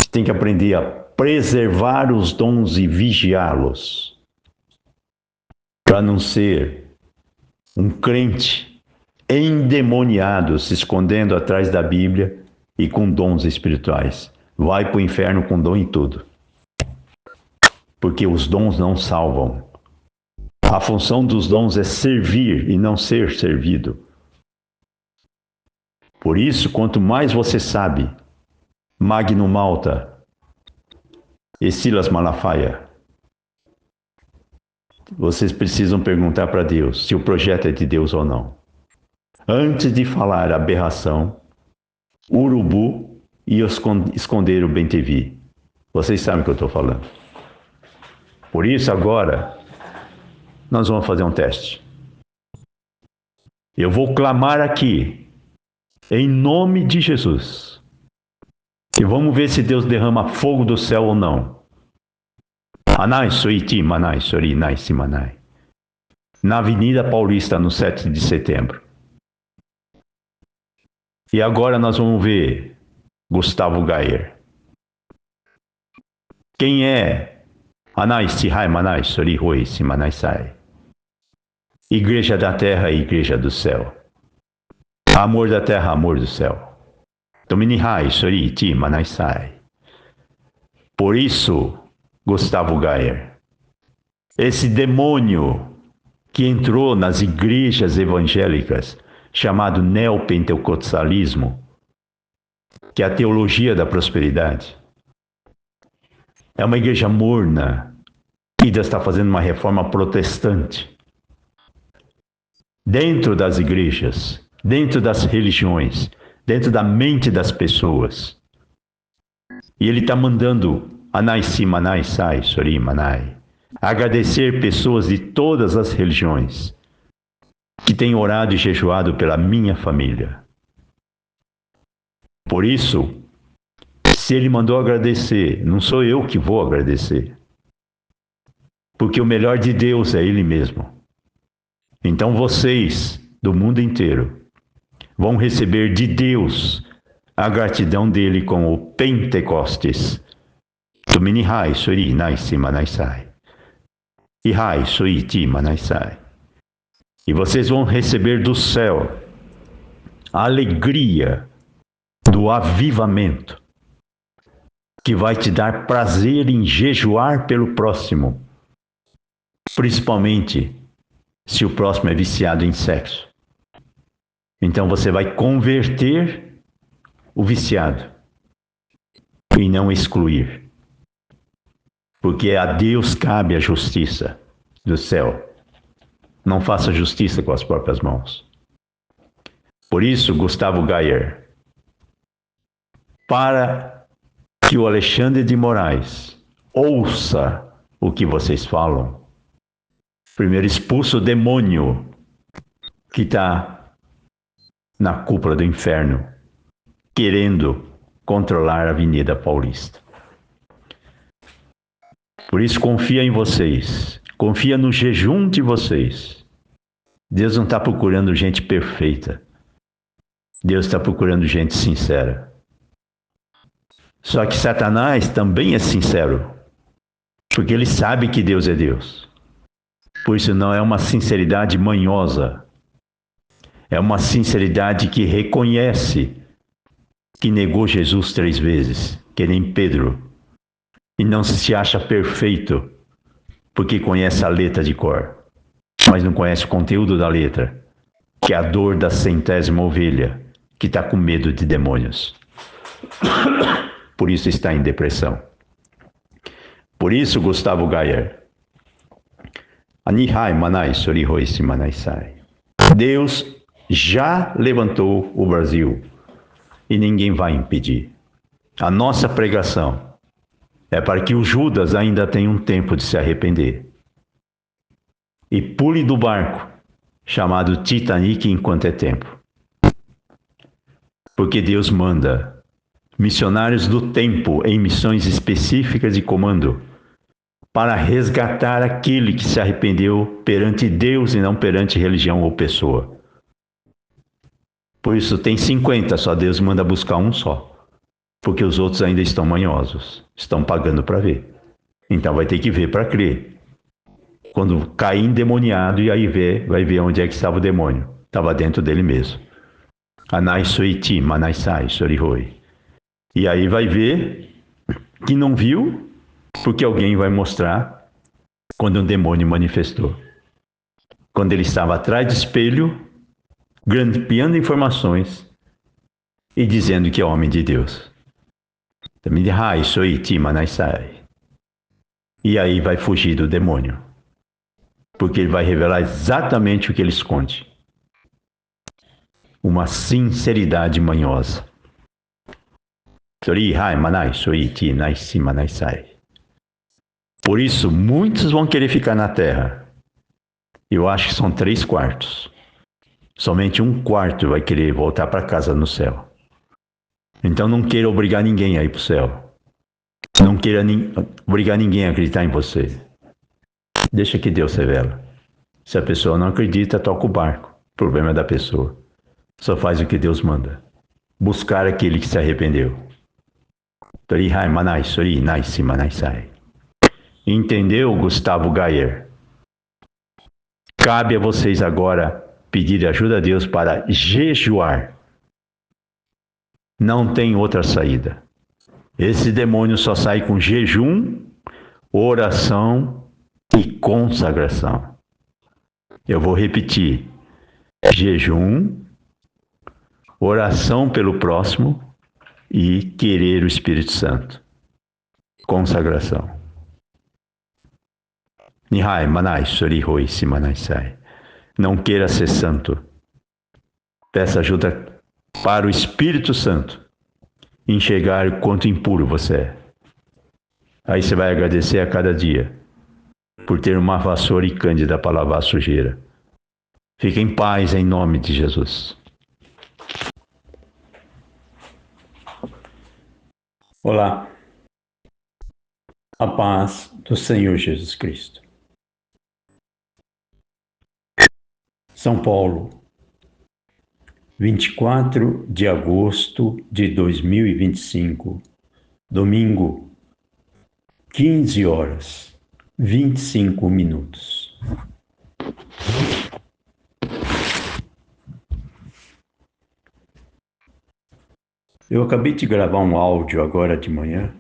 Você tem que aprender a preservar os dons e vigiá-los. Para não ser um crente endemoniado, se escondendo atrás da Bíblia e com dons espirituais. Vai para o inferno com dom e tudo. Porque os dons não salvam. A função dos dons é servir e não ser servido. Por isso, quanto mais você sabe, Magno Malta e Silas Malafaia, vocês precisam perguntar para Deus se o projeto é de Deus ou não. Antes de falar aberração, urubu e esconder o bem-te-vi. Vocês sabem o que eu estou falando. Por isso, agora, nós vamos fazer um teste. Eu vou clamar aqui, em nome de Jesus. E vamos ver se Deus derrama fogo do céu ou não. Anai soiti manai sori nai simanai. Na Avenida Paulista, no 7 de setembro. E agora nós vamos ver Gustavo Gayer. Quem é Anai Sihai Manai Sori Hoi Simanai Sai? Igreja da terra e igreja do céu. Amor da terra, amor do céu. Domini Hai Sori Ti Manai Sai. Por isso, Gustavo Gayer, esse demônio que entrou nas igrejas evangélicas, chamado neopentecostalismo, que é a teologia da prosperidade, é uma igreja morna, e Deus está fazendo uma reforma protestante. Dentro das igrejas, dentro das religiões, dentro da mente das pessoas. E ele está mandando Anai Si Manai Sai Sori Manai agradecer pessoas de todas as religiões que têm orado e jejuado pela minha família. Por isso, se ele mandou agradecer, não sou eu que vou agradecer. Porque o melhor de Deus é Ele mesmo. Então vocês, do mundo inteiro, vão receber de Deus a gratidão dele com o Pentecostes. Domini Hai Suri Nai Si Manai Sai. E Hai Sui Ti Manai Sai. E vocês vão receber do céu a alegria do avivamento, que vai te dar prazer em jejuar pelo próximo, principalmente se o próximo é viciado em sexo. Então você vai converter o viciado e não excluir. Porque a Deus cabe a justiça do céu. Não faça justiça com as próprias mãos. Por isso, Gustavo Gayer, para que o Alexandre de Moraes ouça o que vocês falam, primeiro expulsa o demônio que está na cúpula do inferno, querendo controlar a Avenida Paulista. Por isso, confia em vocês. Confia no jejum de vocês. Deus não está procurando gente perfeita. Deus está procurando gente sincera. Só que Satanás também é sincero, porque ele sabe que Deus é Deus. Por isso não é uma sinceridade manhosa. É uma sinceridade que reconhece que negou Jesus 3 vezes, que nem Pedro. E não se acha perfeito, porque conhece a letra de cor, mas não conhece o conteúdo da letra, que é a dor da 100ª ovelha, que está com medo de demônios. Por isso está em depressão. Por isso, Gustavo Gayer, Anihai Manai Sori Hoi Simanai Sai. Deus já levantou o Brasil e ninguém vai impedir. A nossa pregação é para que o Judas ainda tenha um tempo de se arrepender e pule do barco chamado Titanic enquanto é tempo. Porque Deus manda missionários do tempo em missões específicas de comando para resgatar aquele que se arrependeu perante Deus e não perante religião ou pessoa. Por isso tem 50, só Deus manda buscar um só. Porque os outros ainda estão manhosos, estão pagando para ver. Então vai ter que ver para crer. Quando cair endemoniado, e aí vai ver onde é que estava o demônio. Estava dentro dele mesmo. Anai Sui Ti Manai Sai Sori Hoi. E aí vai ver que não viu, porque alguém vai mostrar quando um demônio manifestou. Quando ele estava atrás do espelho, grampeando informações e dizendo que é homem de Deus. E aí vai fugir do demônio, porque ele vai revelar exatamente o que ele esconde. Uma sinceridade manhosa. Por isso, muitos vão querer ficar na terra. Eu acho que são 3/4. Somente 1/4 vai querer voltar para casa no céu. Então não queira obrigar ninguém a ir para o céu. Não queira obrigar ninguém a acreditar em você. Deixa que Deus revela. Se a pessoa não acredita, toca o barco. O problema é da pessoa. Só faz o que Deus manda. Buscar aquele que se arrependeu. Tori Hai Manai Sori Nai Si Manai Sai. Entendeu, Gustavo Gayer? Cabe a vocês agora pedir ajuda a Deus para jejuar. Não tem outra saída. Esse demônio só sai com jejum, oração e consagração. Eu vou repetir: jejum, oração pelo próximo e querer o Espírito Santo. Consagração. Nihai, manai, sori, roi, si manai sai. Não queira ser santo. Peça ajuda para o Espírito Santo enxergar quanto impuro você é. Aí você vai agradecer a cada dia por ter uma vassoura e cândida para lavar a sujeira. Fique em paz em nome de Jesus. Olá. A paz do Senhor Jesus Cristo. São Paulo, 24 de agosto de 2025, domingo, 15 horas, 25 minutos. Eu acabei de gravar um áudio agora de manhã,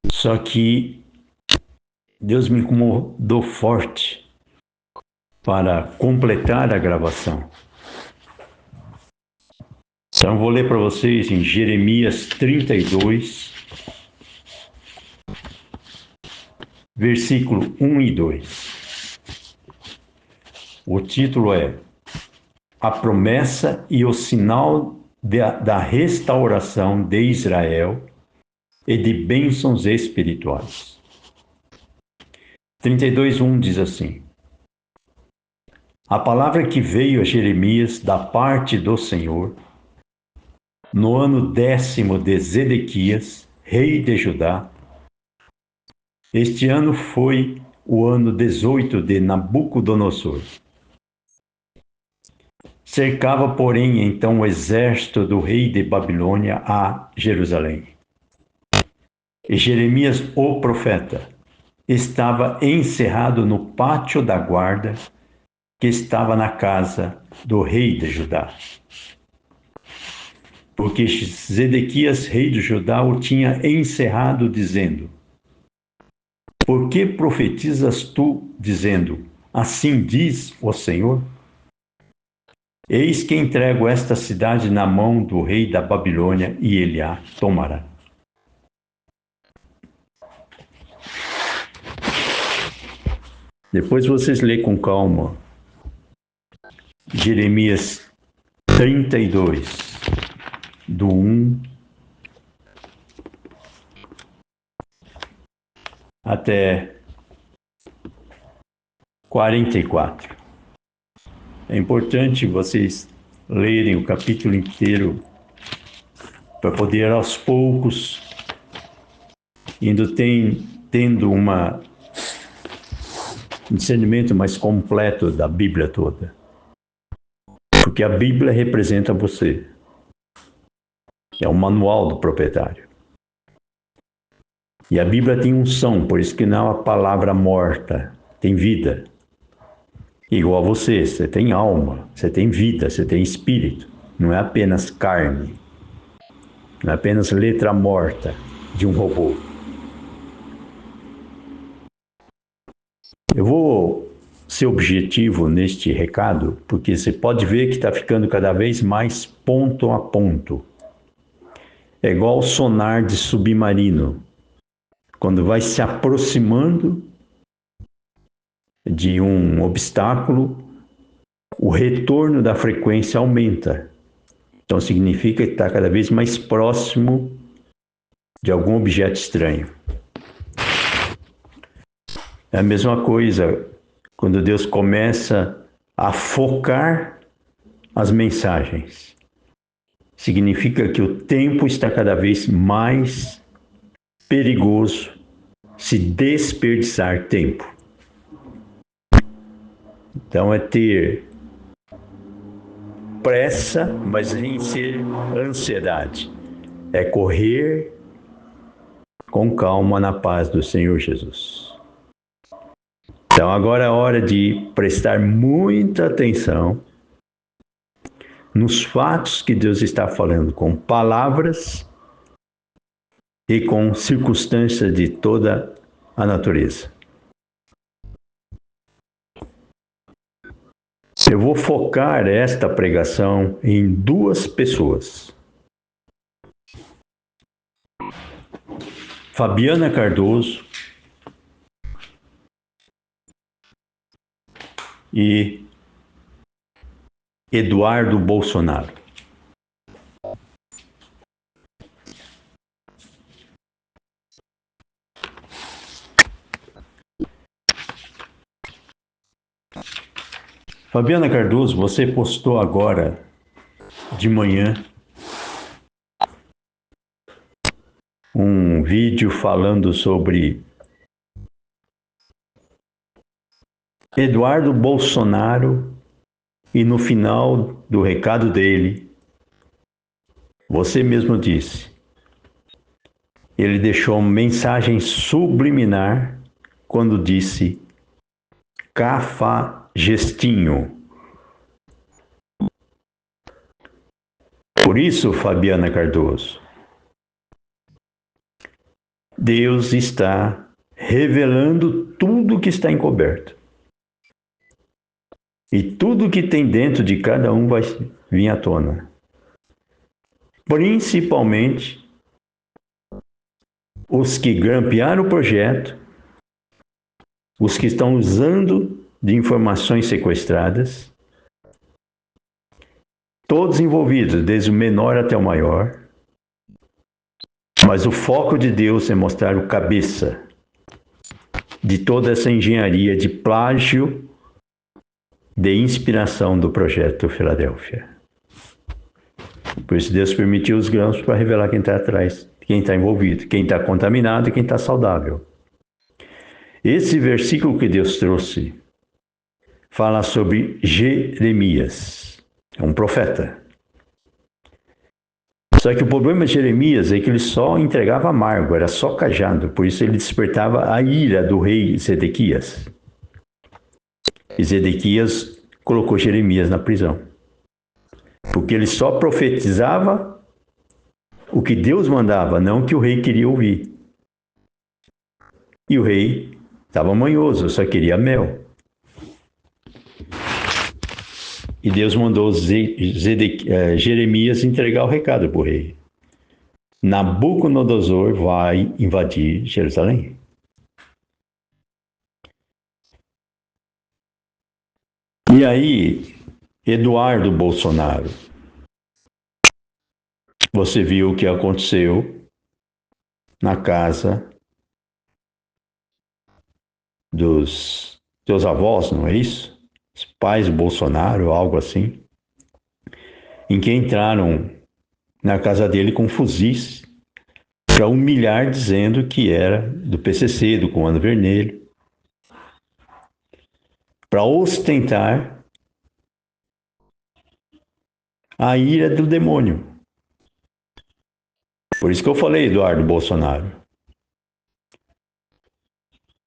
só que Deus me incomodou forte para completar a gravação. Então, vou ler para vocês em Jeremias 32, versículo 1 e 2. O título é A Promessa e o Sinal da Restauração de Israel e de Bênçãos Espirituais. 32:1 diz assim: A palavra que veio a Jeremias da parte do Senhor, no ano 10º de Zedequias, rei de Judá. Este ano foi o ano 18 de Nabucodonosor. Cercava, porém, então o exército do rei de Babilônia a Jerusalém. E Jeremias, o profeta, estava encerrado no pátio da guarda que estava na casa do rei de Judá. Porque Zedequias, rei de Judá, o tinha encerrado, dizendo: Por que profetizas tu, dizendo, assim diz o Senhor? Eis que entrego esta cidade na mão do rei da Babilônia, e ele a tomará. Depois vocês lêem com calma Jeremias 32, do 1 até 44. É importante vocês lerem o capítulo inteiro para poder, aos poucos, tendo um discernimento mais completo da Bíblia toda. Porque a Bíblia representa você. É o manual do proprietário. E a Bíblia tem unção, por isso que não é uma palavra morta, tem vida. Igual você tem alma, você tem vida, você tem espírito. Não é apenas carne. Não é apenas letra morta de um robô. Eu vou ser objetivo neste recado, porque você pode ver que está ficando cada vez mais ponto a ponto. É igual o sonar de submarino. Quando vai se aproximando de um obstáculo, o retorno da frequência aumenta. Então significa que está cada vez mais próximo de algum objeto estranho. É a mesma coisa quando Deus começa a focar as mensagens. Significa que o tempo está cada vez mais perigoso se desperdiçar tempo. Então é ter pressa, mas sem ser ansiedade. É correr com calma na paz do Senhor Jesus. Então agora é hora de prestar muita atenção nos fatos que Deus está falando, com palavras e com circunstâncias de toda a natureza. Eu vou focar esta pregação em duas pessoas. Fabiana Cardoso e Eduardo Bolsonaro. Fabiana Cardoso, você postou agora de manhã um vídeo falando sobre Eduardo Bolsonaro e no final do recado dele, você mesmo disse, ele deixou uma mensagem subliminar quando disse cafajestinho. Por isso, Fabiana Cardoso, Deus está revelando tudo que está encoberto. E tudo que tem dentro de cada um vai vir à tona. Principalmente os que grampearam o projeto, os que estão usando de informações sequestradas, todos envolvidos, desde o menor até o maior. Mas o foco de Deus é mostrar o cabeça de toda essa engenharia de plágio de inspiração do projeto Filadélfia. Por isso Deus permitiu os grãos para revelar quem está atrás, quem está envolvido, quem está contaminado e quem está saudável. Esse versículo que Deus trouxe fala sobre Jeremias, é um profeta. Só que o problema de Jeremias é que ele só entregava amargo, era só cajado, por isso ele despertava a ira do rei Zedequias. E Zedequias colocou Jeremias na prisão. Porque ele só profetizava o que Deus mandava, não o que o rei queria ouvir. E o rei estava manhoso, só queria mel. E Deus mandou Jeremias entregar o recado para o rei. Nabucodonosor vai invadir Jerusalém. E aí, Eduardo Bolsonaro, você viu o que aconteceu na casa dos teus avós, não é isso? Os pais Bolsonaro, algo assim, em que entraram na casa dele com fuzis para humilhar, dizendo que era do PCC, do Comando Vermelho, para ostentar a ira do demônio. Por isso que eu falei, Eduardo Bolsonaro,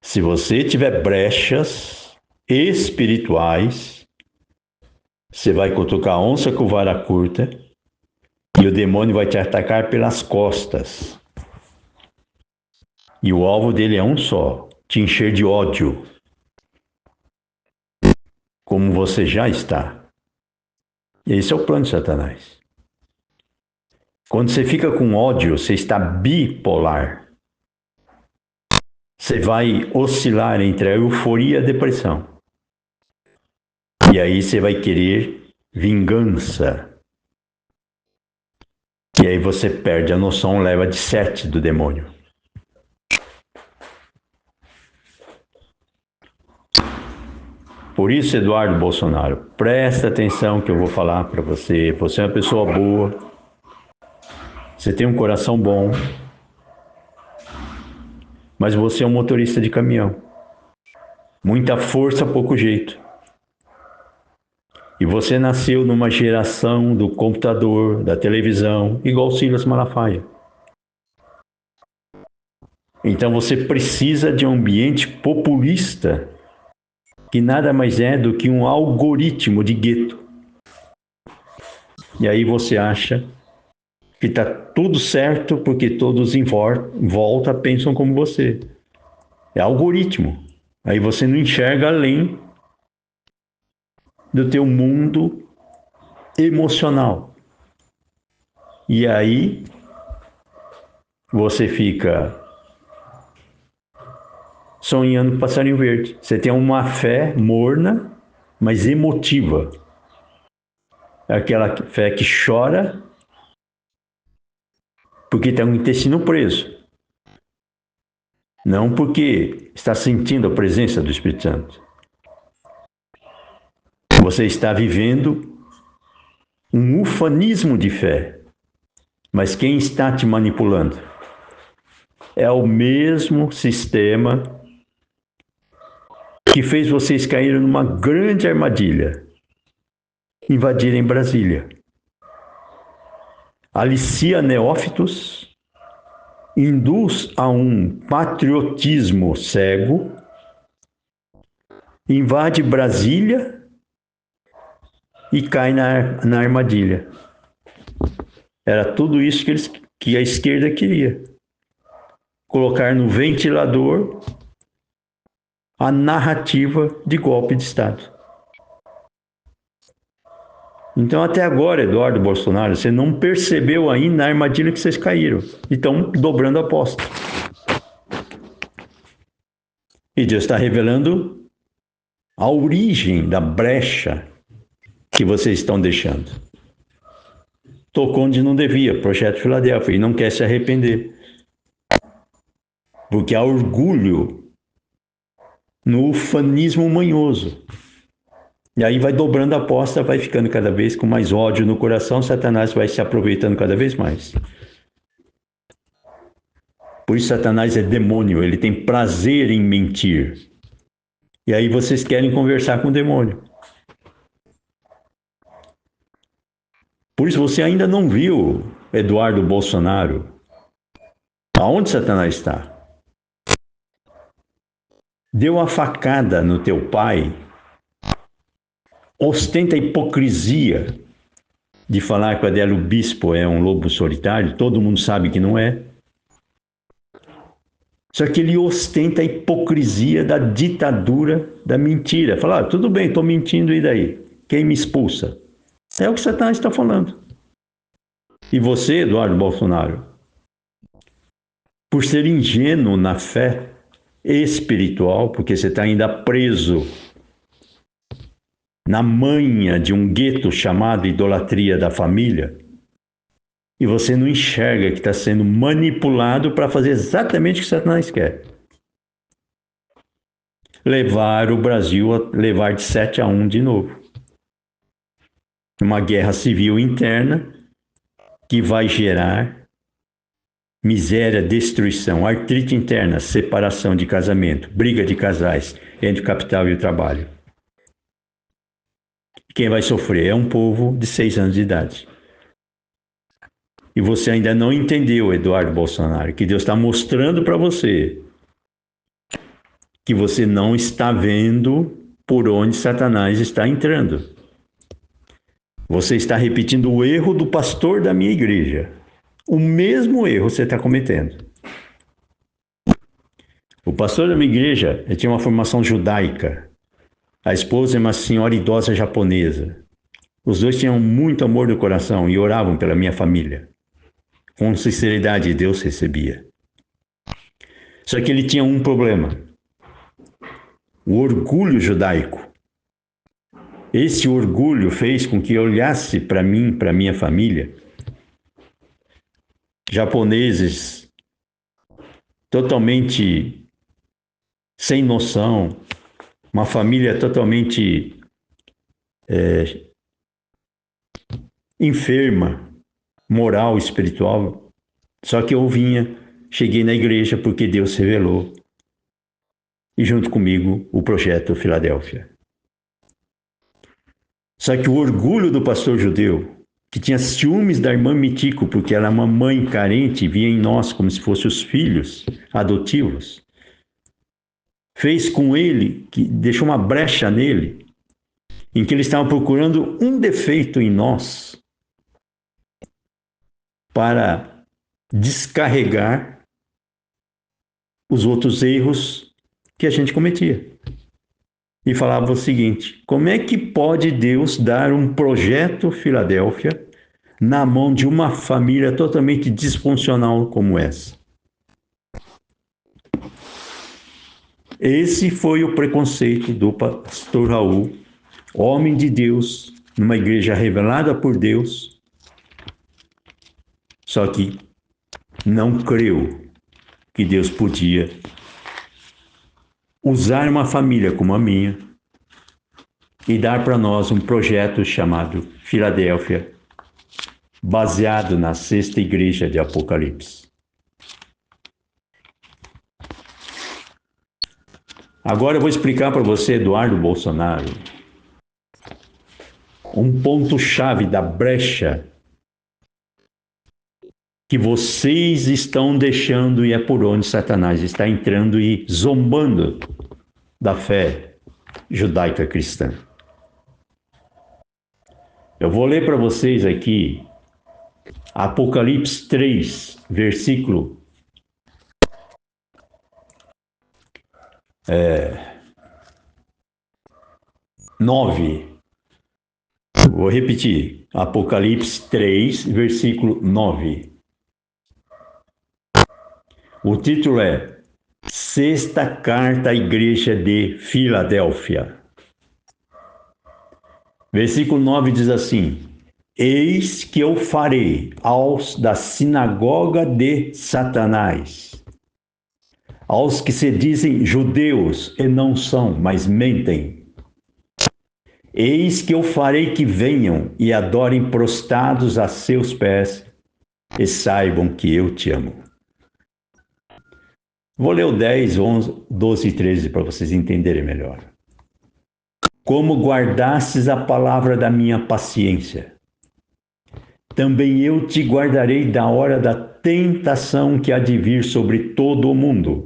se você tiver brechas espirituais, você vai cutucar a onça com vara curta e o demônio vai te atacar pelas costas. E o alvo dele é um só, te encher de ódio, como você já está. Esse é o plano de Satanás. Quando você fica com ódio, você está bipolar. Você vai oscilar entre a euforia e a depressão. E aí você vai querer vingança. E aí você perde a noção, leva de 7 do demônio. Por isso, Eduardo Bolsonaro, presta atenção que eu vou falar para você. Você é uma pessoa boa. Você tem um coração bom. Mas você é um motorista de caminhão. Muita força, pouco jeito. E você nasceu numa geração do computador, da televisão, igual Silas Malafaia. Então você precisa de um ambiente populista, que nada mais é do que um algoritmo de gueto. E aí você acha que está tudo certo porque todos em volta pensam como você. É algoritmo. Aí você não enxerga além do teu mundo emocional. E aí você fica sonhando com passarinho verde. Você tem uma fé morna, mas emotiva. É aquela fé que chora porque tem um intestino preso. Não porque está sentindo a presença do Espírito Santo. Você está vivendo um ufanismo de fé. Mas quem está te manipulando? É o mesmo sistema que fez vocês caírem numa grande armadilha. Invadirem Brasília. Alicia neófitos, induz a um patriotismo cego, invade Brasília e cai na armadilha. Era tudo isso que a esquerda queria. Colocar no ventilador a narrativa de golpe de Estado. Então, até agora, Eduardo Bolsonaro, você não percebeu ainda a armadilha que vocês caíram. E estão dobrando a aposta. E Deus está revelando a origem da brecha que vocês estão deixando. Tocou onde não devia, Projeto Filadélfia, e não quer se arrepender. Porque há orgulho no ufanismo manhoso. E aí vai dobrando a aposta, vai ficando cada vez com mais ódio no coração, Satanás vai se aproveitando cada vez mais. Por isso Satanás é demônio, ele tem prazer em mentir. E aí vocês querem conversar com o demônio. Por isso você ainda não viu Eduardo Bolsonaro. Aonde Satanás está? Deu a facada no teu pai, ostenta a hipocrisia de falar que o Adélio Bispo é um lobo solitário, todo mundo sabe que não é. Só que ele ostenta a hipocrisia da ditadura da mentira. Fala, tudo bem, estou mentindo, e daí? Quem me expulsa? É o que Satanás está falando. E você, Eduardo Bolsonaro, por ser ingênuo na fé espiritual, porque você está ainda preso na manha de um gueto chamado idolatria da família, e você não enxerga que está sendo manipulado para fazer exatamente o que Satanás quer. Levar o Brasil a levar de 7-1 de novo. Uma guerra civil interna que vai gerar miséria, destruição, artrite interna, separação de casamento, briga de casais entre o capital e o trabalho. Quem vai sofrer é um povo de 6 anos de idade. E você ainda não entendeu, Eduardo Bolsonaro, que Deus está mostrando para você que você não está vendo por onde Satanás está entrando. Você está repetindo o erro do pastor da minha igreja. O mesmo erro você está cometendo. O pastor da minha igreja ele tinha uma formação judaica. A esposa é uma senhora idosa japonesa. Os dois tinham muito amor no coração e oravam pela minha família. Com sinceridade, Deus recebia. Só que ele tinha um problema. O orgulho judaico. Esse orgulho fez com que eu olhasse para mim, para minha família, japoneses totalmente sem noção, uma família totalmente enferma, moral, espiritual. Só que eu cheguei na igreja porque Deus revelou. E junto comigo o projeto Filadélfia. Só que o orgulho do pastor judeu, que tinha ciúmes da irmã Mitico, porque ela é uma mãe carente, via em nós como se fossem os filhos adotivos. Fez com ele, que deixou uma brecha nele, em que ele estava procurando um defeito em nós para descarregar os outros erros que a gente cometia. E falava o seguinte: como é que pode Deus dar um projeto Filadélfia na mão de uma família totalmente disfuncional como essa? Esse foi o preconceito do pastor Raul, homem de Deus, numa igreja revelada por Deus, só que não creu que Deus podia usar uma família como a minha e dar para nós um projeto chamado Filadélfia, baseado na sexta igreja de Apocalipse. Agora eu vou explicar para você, Eduardo Bolsonaro, um ponto-chave da brecha que vocês estão deixando e é por onde Satanás está entrando e zombando da fé judaica cristã. Eu vou ler para vocês aqui Apocalipse 3, versículo 9. Vou repetir. Apocalipse 3, versículo 9. O título é Sexta Carta à Igreja de Filadélfia. Versículo 9 diz assim: Eis que eu farei aos da sinagoga de Satanás, aos que se dizem judeus e não são, mas mentem. Eis que eu farei que venham e adorem prostrados a seus pés e saibam que eu te amo. Vou ler o 10, 11, 12 e 13 para vocês entenderem melhor. Como guardastes a palavra da minha paciência, também eu te guardarei da hora da tentação que há de vir sobre todo o mundo,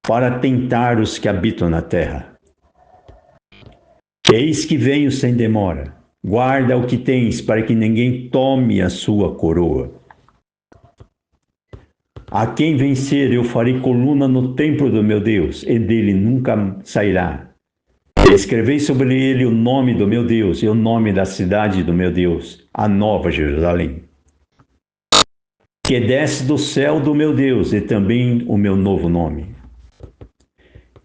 para tentar os que habitam na terra. Eis que venho sem demora. Guarda o que tens, para que ninguém tome a sua coroa. A quem vencer, eu farei coluna no templo do meu Deus, e dele nunca sairá. Escrevei sobre ele o nome do meu Deus e o nome da cidade do meu Deus, a Nova Jerusalém, que desce do céu do meu Deus, e também o meu novo nome.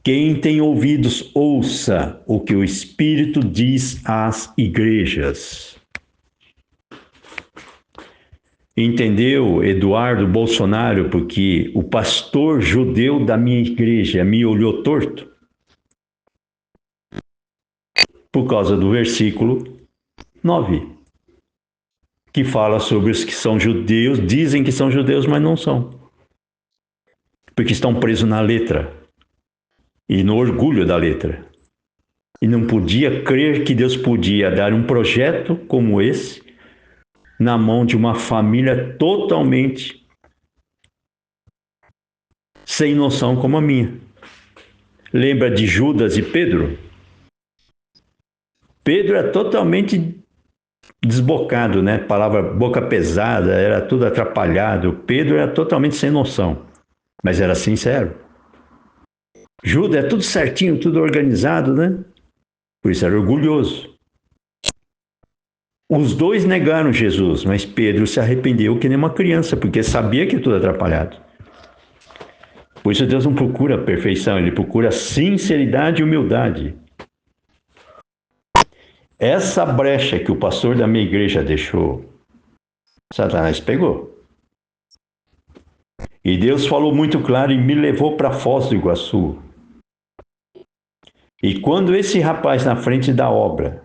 Quem tem ouvidos, ouça o que o Espírito diz às igrejas. Entendeu, Eduardo Bolsonaro, porque o pastor judeu da minha igreja me olhou torto? Por causa do versículo 9, que fala sobre os que são judeus, dizem que são judeus, mas não são. Porque estão presos na letra. E no orgulho da letra. E não podia crer que Deus podia dar um projeto como esse na mão de uma família totalmente sem noção como a minha. Lembra de Judas e Pedro? Pedro é totalmente desbocado, né? Palavra boca pesada, era tudo atrapalhado. Pedro era totalmente sem noção, mas era sincero. Judas é tudo certinho, tudo organizado, né? Por isso era orgulhoso. Os dois negaram Jesus, mas Pedro se arrependeu que nem uma criança, porque sabia que tudo atrapalhado. Por isso Deus não procura perfeição, Ele procura sinceridade e humildade. Essa brecha que o pastor da minha igreja deixou, Satanás pegou. E Deus falou muito claro e me levou para Foz do Iguaçu. E quando esse rapaz na frente da obra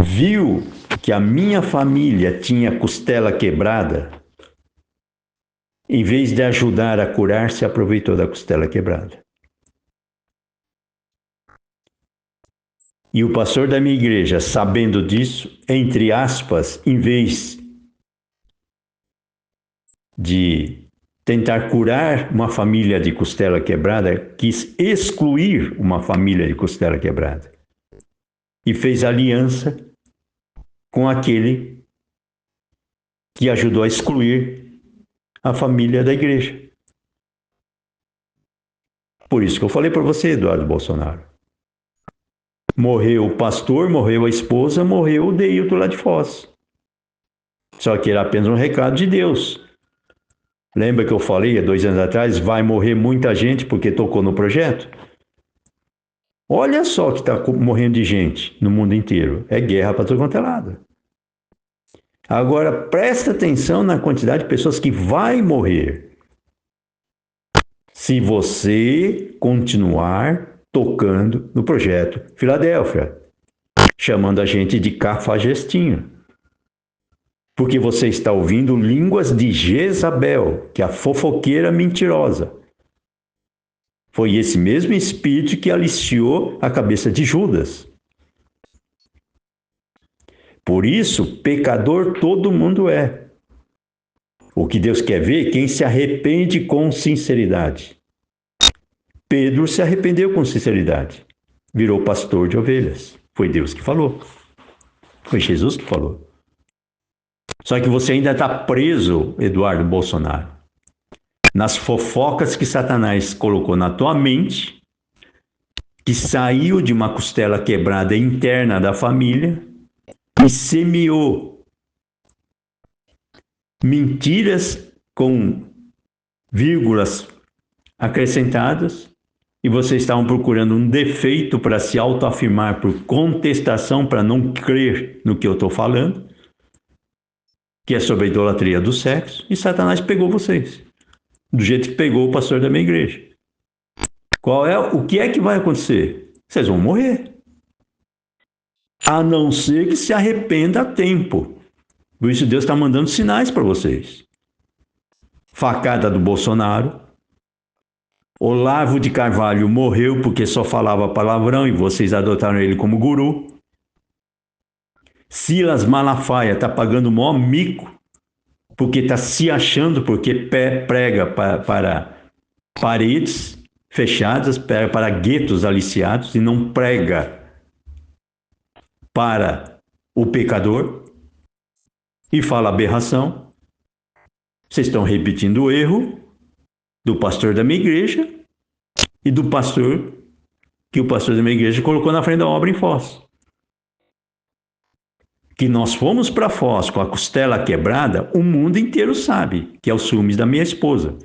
viu que a minha família tinha costela quebrada, em vez de ajudar a curar, se aproveitou da costela quebrada. E o pastor da minha igreja, sabendo disso, entre aspas, em vez de tentar curar uma família de costela quebrada, quis excluir uma família de costela quebrada. E fez aliança com aquele que ajudou a excluir a família da igreja. Por isso que eu falei para você, Eduardo Bolsonaro. Morreu o pastor, morreu a esposa, morreu o Deilton lá de Foz. Só que era apenas um recado de Deus. Lembra que eu falei há 2 anos atrás, vai morrer muita gente porque tocou no projeto? Olha só que está morrendo de gente no mundo inteiro. É guerra para todo quanto é lado. Agora, presta atenção na quantidade de pessoas que vai morrer se você continuar tocando no projeto Filadélfia, chamando a gente de cafajestinho. Porque você está ouvindo línguas de Jezabel, que é a fofoqueira mentirosa. Foi esse mesmo espírito que aliciou a cabeça de Judas. Por isso, pecador todo mundo é. O que Deus quer ver é quem se arrepende com sinceridade. Pedro se arrependeu com sinceridade. Virou pastor de ovelhas. Foi Deus que falou. Foi Jesus que falou. Só que você ainda está preso, Eduardo Bolsonaro, nas fofocas que Satanás colocou na tua mente, que saiu de uma costela quebrada interna da família e semeou mentiras com vírgulas acrescentadas, e vocês estavam procurando um defeito para se autoafirmar por contestação, para não crer no que eu estou falando, que é sobre a idolatria do sexo, e Satanás pegou vocês, do jeito que pegou o pastor da minha igreja. O que é que vai acontecer? Vocês vão morrer. A não ser que se arrependa a tempo. Por isso Deus está mandando sinais para vocês. Facada do Bolsonaro. Olavo de Carvalho morreu porque só falava palavrão e vocês adotaram ele como guru. Silas Malafaia está pagando o maior mico porque está se achando, porque prega para paredes fechadas, prega para guetos aliciados e não prega para o pecador e fala aberração. Vocês estão repetindo o erro do pastor da minha igreja e do pastor que o pastor da minha igreja colocou na frente da obra em Foz. Que nós fomos para Foz com a costela quebrada, o mundo inteiro sabe que é o ciúmes da minha esposa.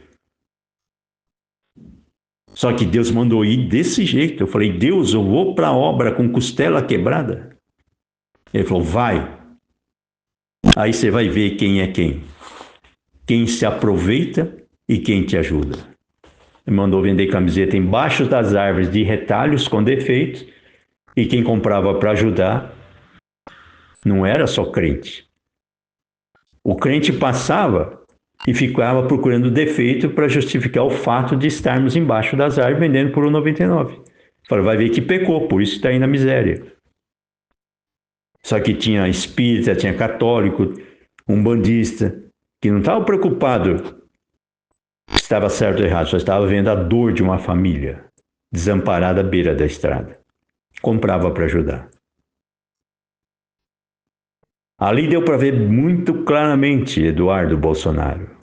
Só que Deus mandou ir desse jeito. Eu falei, Deus, eu vou para a obra com costela quebrada? Ele falou, vai. Aí você vai ver quem é quem. Quem se aproveita e quem te ajuda. Ele mandou vender camiseta embaixo das árvores de retalhos com defeitos, e quem comprava para ajudar não era só crente. O crente passava e ficava procurando defeito para justificar o fato de estarmos embaixo das árvores vendendo por R$1,99. Falei, vai ver que pecou, por isso está aí na miséria. Só que tinha espírita, tinha católico, umbandista, que não estava preocupado se estava certo ou errado, só estava vendo a dor de uma família desamparada à beira da estrada. Comprava para ajudar. Ali deu para ver muito claramente, Eduardo Bolsonaro,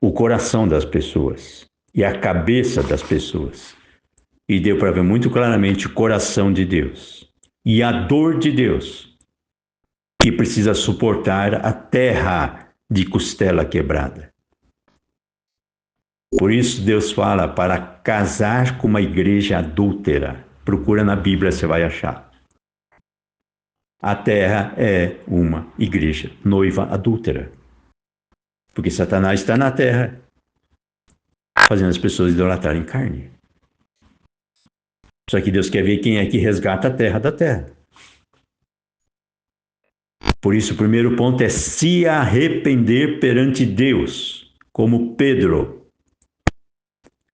o coração das pessoas e a cabeça das pessoas. E deu para ver muito claramente o coração de Deus e a dor de Deus, que precisa suportar a terra de costela quebrada. Por isso Deus fala para casar com uma igreja adúltera. Procura na Bíblia, você vai achar. A terra é uma igreja noiva adúltera. Porque Satanás está na terra, fazendo as pessoas idolatrarem carne. Só que Deus quer ver quem é que resgata a terra da terra. Por isso, o primeiro ponto é se arrepender perante Deus, como Pedro.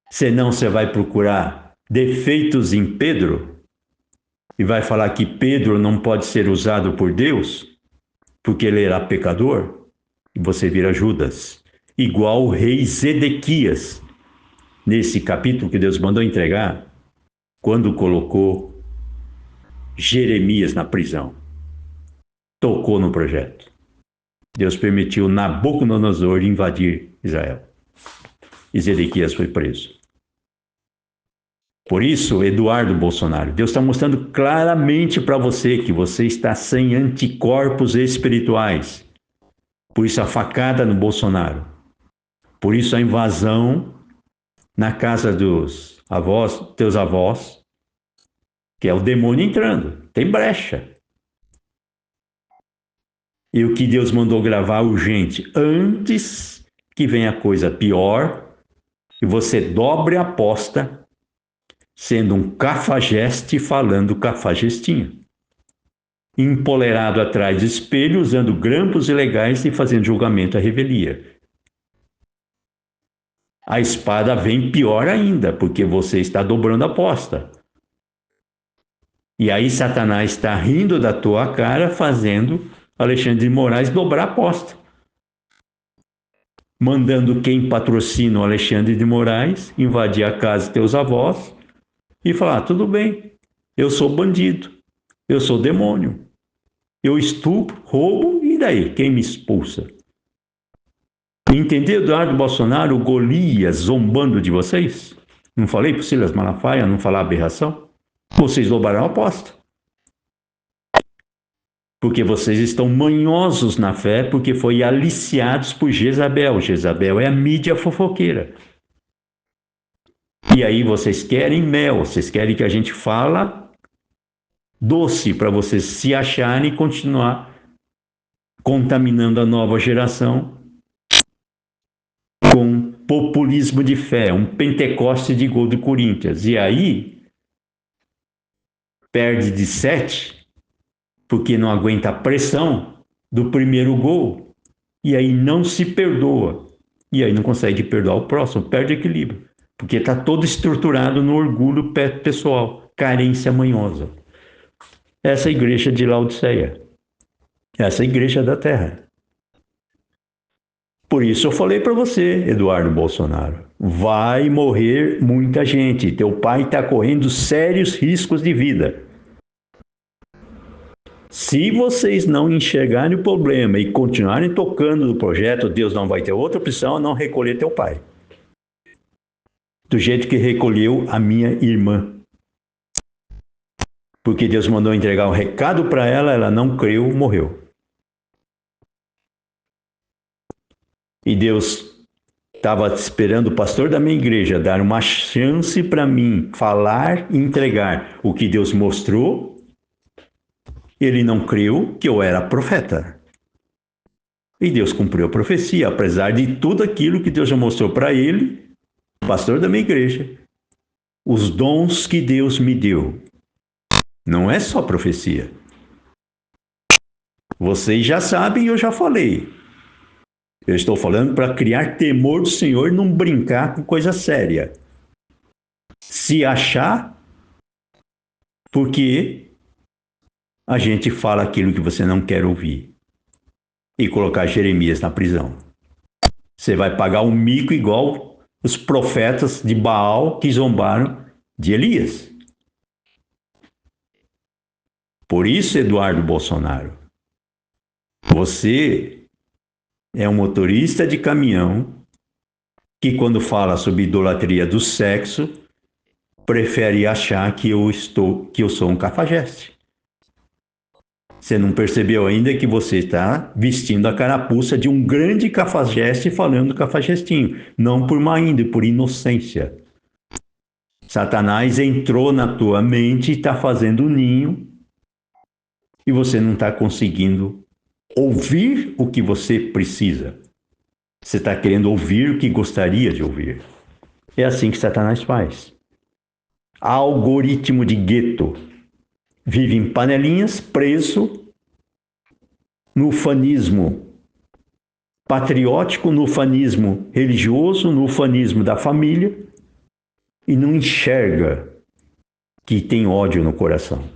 Senão você vai procurar defeitos em Pedro, e vai falar que Pedro não pode ser usado por Deus, porque ele era pecador, e você vira Judas. Igual o rei Zedequias, nesse capítulo que Deus mandou entregar, quando colocou Jeremias na prisão. Tocou no projeto. Deus permitiu Nabucodonosor invadir Israel. E Zedequias foi preso. Por isso, Eduardo Bolsonaro, Deus está mostrando claramente para você que você está sem anticorpos espirituais. Por isso a facada no Bolsonaro. Por isso a invasão na casa dos avós, teus avós, que é o demônio entrando. Tem brecha. E o que Deus mandou gravar urgente, antes que venha coisa pior, e você dobre a aposta, sendo um cafajeste falando cafajestinho. Empolerado atrás do espelho, usando grampos ilegais e fazendo julgamento à revelia. A espada vem pior ainda, porque você está dobrando a aposta. E aí Satanás está rindo da tua cara, fazendo Alexandre de Moraes dobrar a aposta. Mandando quem patrocina o Alexandre de Moraes invadir a casa de teus avós e falar, tudo bem, eu sou bandido, eu sou demônio, eu estupro, roubo, e daí? Quem me expulsa? Entendeu, Eduardo Bolsonaro, o Golias zombando de vocês? Não falei para o Silas Malafaia não falar aberração? Vocês dobraram a aposta. Porque vocês estão manhosos na fé, porque foi aliciados por Jezabel. Jezabel é a mídia fofoqueira. E aí vocês querem mel, vocês querem que a gente fala doce para vocês se acharem e continuar contaminando a nova geração com populismo de fé, um Pentecoste de gol do Corinthians. E aí perde de 7, porque não aguenta a pressão do primeiro gol, e aí não se perdoa, e aí não consegue perdoar o próximo, perde equilíbrio, porque está todo estruturado no orgulho pessoal, carência manhosa. Essa é a igreja de Laodiceia, essa é a igreja da terra. Por isso eu falei para você, Eduardo Bolsonaro, vai morrer muita gente, teu pai está correndo sérios riscos de vida. Se vocês não enxergarem o problema e continuarem tocando no projeto, Deus não vai ter outra opção a não recolher teu pai. Do jeito que recolheu a minha irmã. Porque Deus mandou entregar o recado para ela, ela não creu, morreu. E Deus estava esperando o pastor da minha igreja dar uma chance para mim falar e entregar o que Deus mostrou. Ele não creu que eu era profeta. E Deus cumpriu a profecia, apesar de tudo aquilo que Deus já mostrou para ele, pastor da minha igreja, os dons que Deus me deu. Não é só profecia. Vocês já sabem, eu já falei. Eu estou falando para criar temor do Senhor e não brincar com coisa séria. Se achar, porque a gente fala aquilo que você não quer ouvir. E colocar Jeremias na prisão. Você vai pagar um mico igual os profetas de Baal que zombaram de Elias. Por isso, Eduardo Bolsonaro, você é um motorista de caminhão que, quando fala sobre idolatria do sexo, prefere achar que eu sou um cafajeste. Você não percebeu ainda que você está vestindo a carapuça de um grande cafajeste falando cafajestinho. Não por má índole, por inocência. Satanás entrou na tua mente e está fazendo um ninho e você não está conseguindo ouvir o que você precisa. Você está querendo ouvir o que gostaria de ouvir. É assim que Satanás faz. Algoritmo de gueto. Vive em panelinhas, preso no ufanismo patriótico, no ufanismo religioso, no ufanismo da família, e não enxerga que tem ódio no coração.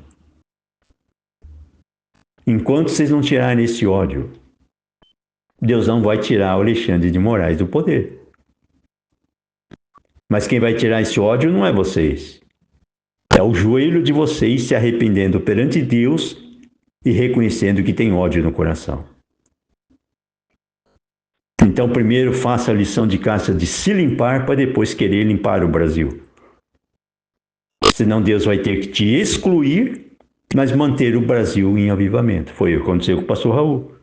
Enquanto vocês não tirarem esse ódio, Deus não vai tirar o Alexandre de Moraes do poder. Mas quem vai tirar esse ódio não é vocês. É o joelho de vocês se arrependendo perante Deus e reconhecendo que tem ódio no coração. Então, primeiro faça a lição de casa de se limpar para depois querer limpar o Brasil. Senão Deus vai ter que te excluir, mas manter o Brasil em avivamento. Foi o que aconteceu com o pastor Raul.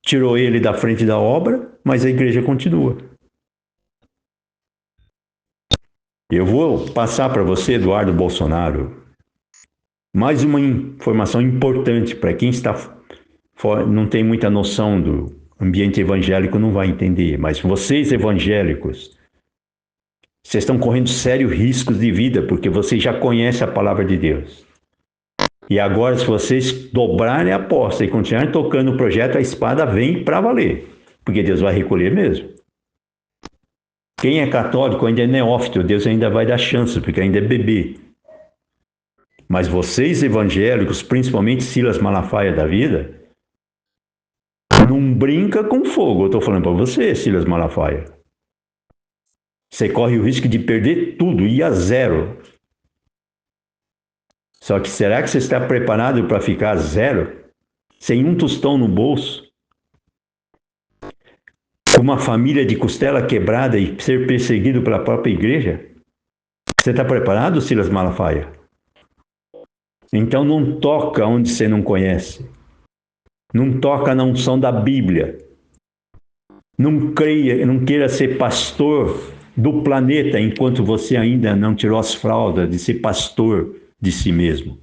Tirou ele da frente da obra, mas a igreja continua. Eu vou passar para você, Eduardo Bolsonaro, mais uma informação importante para quem não tem muita noção do ambiente evangélico, não vai entender. Mas vocês evangélicos, vocês estão correndo sérios riscos de vida, porque vocês já conhecem a palavra de Deus. E agora, se vocês dobrarem a aposta e continuarem tocando o projeto, a espada vem para valer, porque Deus vai recolher mesmo. Quem é católico ainda é neófito, Deus ainda vai dar chance, porque ainda é bebê. Mas vocês evangélicos, principalmente Silas Malafaia da vida, não brinca com fogo. Eu estou falando para você, Silas Malafaia. Você corre o risco de perder tudo, ir a zero. Só que será que você está preparado para ficar a zero? Sem um tostão no bolso? Com uma família de costela quebrada e ser perseguido pela própria igreja? Você está preparado, Silas Malafaia? Então não toca onde você não conhece. Não toca na unção da Bíblia. Não queira ser pastor do planeta enquanto você ainda não tirou as fraldas de ser pastor de si mesmo.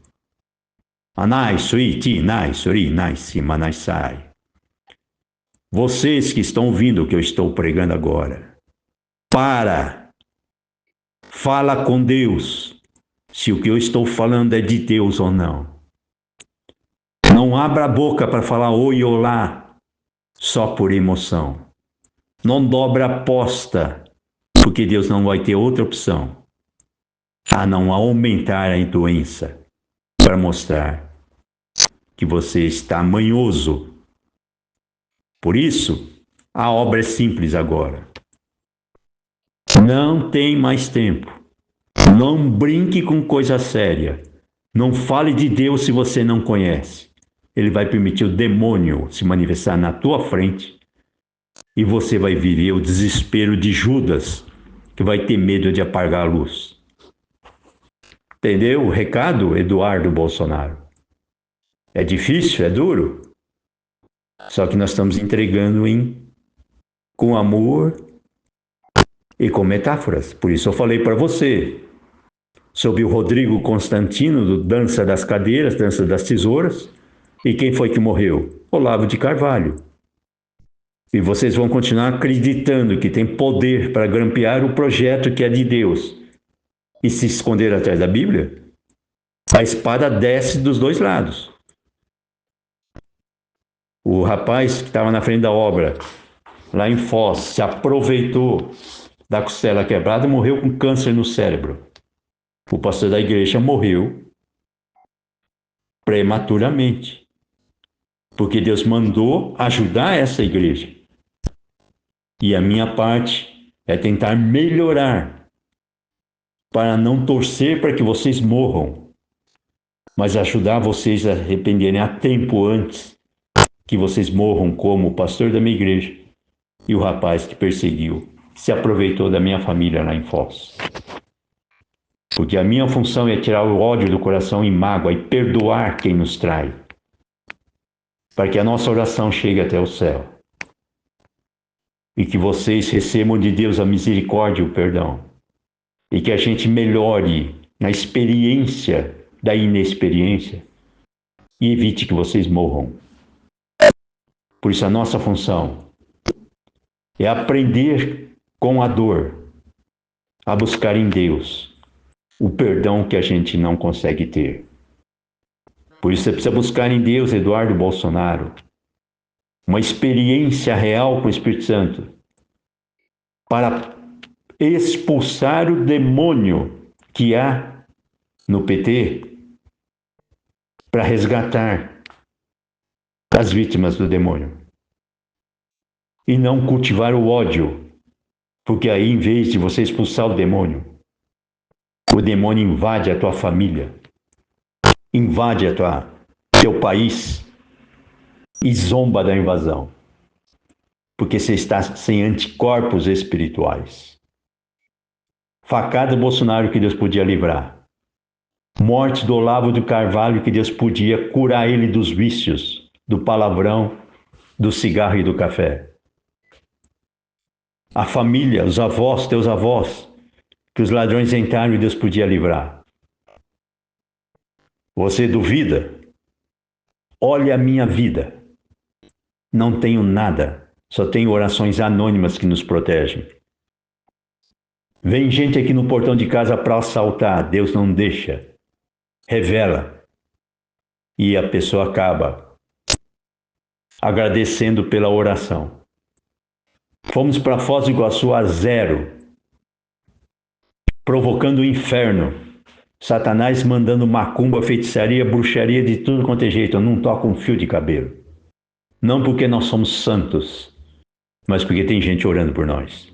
Anai, sui, ti, nai, suri, nai, si, manai, sai. Vocês que estão ouvindo o que eu estou pregando agora, fala com Deus, se o que eu estou falando é de Deus ou não. Não abra a boca para falar oi, olá, só por emoção. Não dobra a aposta, porque Deus não vai ter outra opção a não aumentar a doença para mostrar que você está manhoso. Por isso, a obra é simples agora. Não tem mais tempo. Não brinque com coisa séria. Não fale de Deus se você não conhece. Ele vai permitir o demônio se manifestar na tua frente e você vai viver o desespero de Judas, que vai ter medo de apagar a luz. Entendeu o recado, Eduardo Bolsonaro? É difícil, é duro. Só que nós estamos entregando com amor e com metáforas. Por isso eu falei para você sobre o Rodrigo Constantino, do Dança das Cadeiras, Dança das Tesouras. E quem foi que morreu? Olavo de Carvalho. E vocês vão continuar acreditando que tem poder para grampear o projeto que é de Deus e se esconder atrás da Bíblia? A espada desce dos dois lados. O rapaz que estava na frente da obra, lá em Foz, se aproveitou da costela quebrada e morreu com câncer no cérebro. O pastor da igreja morreu prematuramente, porque Deus mandou ajudar essa igreja. E a minha parte é tentar melhorar, para não torcer para que vocês morram, mas ajudar vocês a arrependerem a tempo antes que vocês morram, como o pastor da minha igreja e o rapaz que perseguiu, que se aproveitou da minha família lá em Foz. Porque a minha função é tirar o ódio do coração e mágoa e perdoar quem nos trai, para que a nossa oração chegue até o céu e que vocês recebam de Deus a misericórdia e o perdão, e que a gente melhore na experiência da inexperiência e evite que vocês morram. Por isso a nossa função é aprender com a dor a buscar em Deus o perdão que a gente não consegue ter. Por isso você precisa buscar em Deus, Eduardo Bolsonaro, uma experiência real com o Espírito Santo para expulsar o demônio que há no PT, para resgatar as vítimas do demônio. E não cultivar o ódio, porque aí, em vez de você expulsar o demônio invade a tua família, invade teu país e zomba da invasão, porque você está sem anticorpos espirituais. Facada do Bolsonaro que Deus podia livrar. Morte do Olavo de Carvalho que Deus podia curar ele dos vícios, do palavrão, do cigarro e do café. A família, os avós, teus avós, que os ladrões entraram e Deus podia livrar. Você duvida? Olha a minha vida. Não tenho nada, só tenho orações anônimas que nos protegem. Vem gente aqui no portão de casa para assaltar, Deus não deixa. Revela. E a pessoa acaba agradecendo pela oração. Fomos para Foz do Iguaçu a 0, provocando o inferno. Satanás mandando macumba, feitiçaria, bruxaria de tudo quanto é jeito. Eu não toco um fio de cabelo. Não porque nós somos santos, mas porque tem gente orando por nós.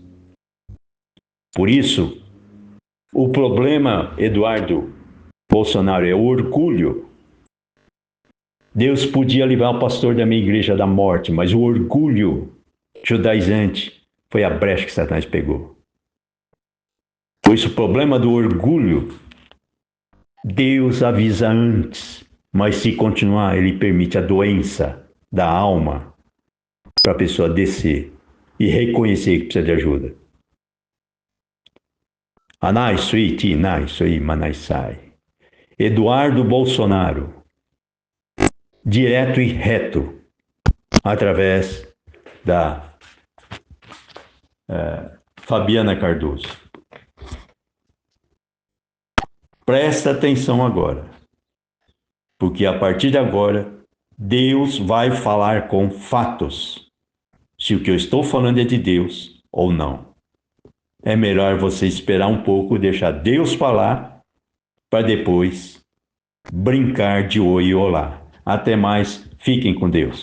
Por isso, o problema, Eduardo Bolsonaro, é o orgulho. Deus podia livrar o pastor da minha igreja da morte, mas o orgulho judaizante foi a brecha que Satanás pegou. Por isso, o problema do orgulho, Deus avisa antes, mas se continuar, Ele permite a doença da alma para a pessoa descer e reconhecer que precisa de ajuda. Anai sui ti nai sui manai sai. Eduardo Bolsonaro, direto e reto, através da Fabiana Cardoso. Presta atenção agora, porque a partir de agora, Deus vai falar com fatos, se o que eu estou falando é de Deus ou não. É melhor você esperar um pouco, deixar Deus falar, para depois brincar de oi e olá. Até mais, fiquem com Deus.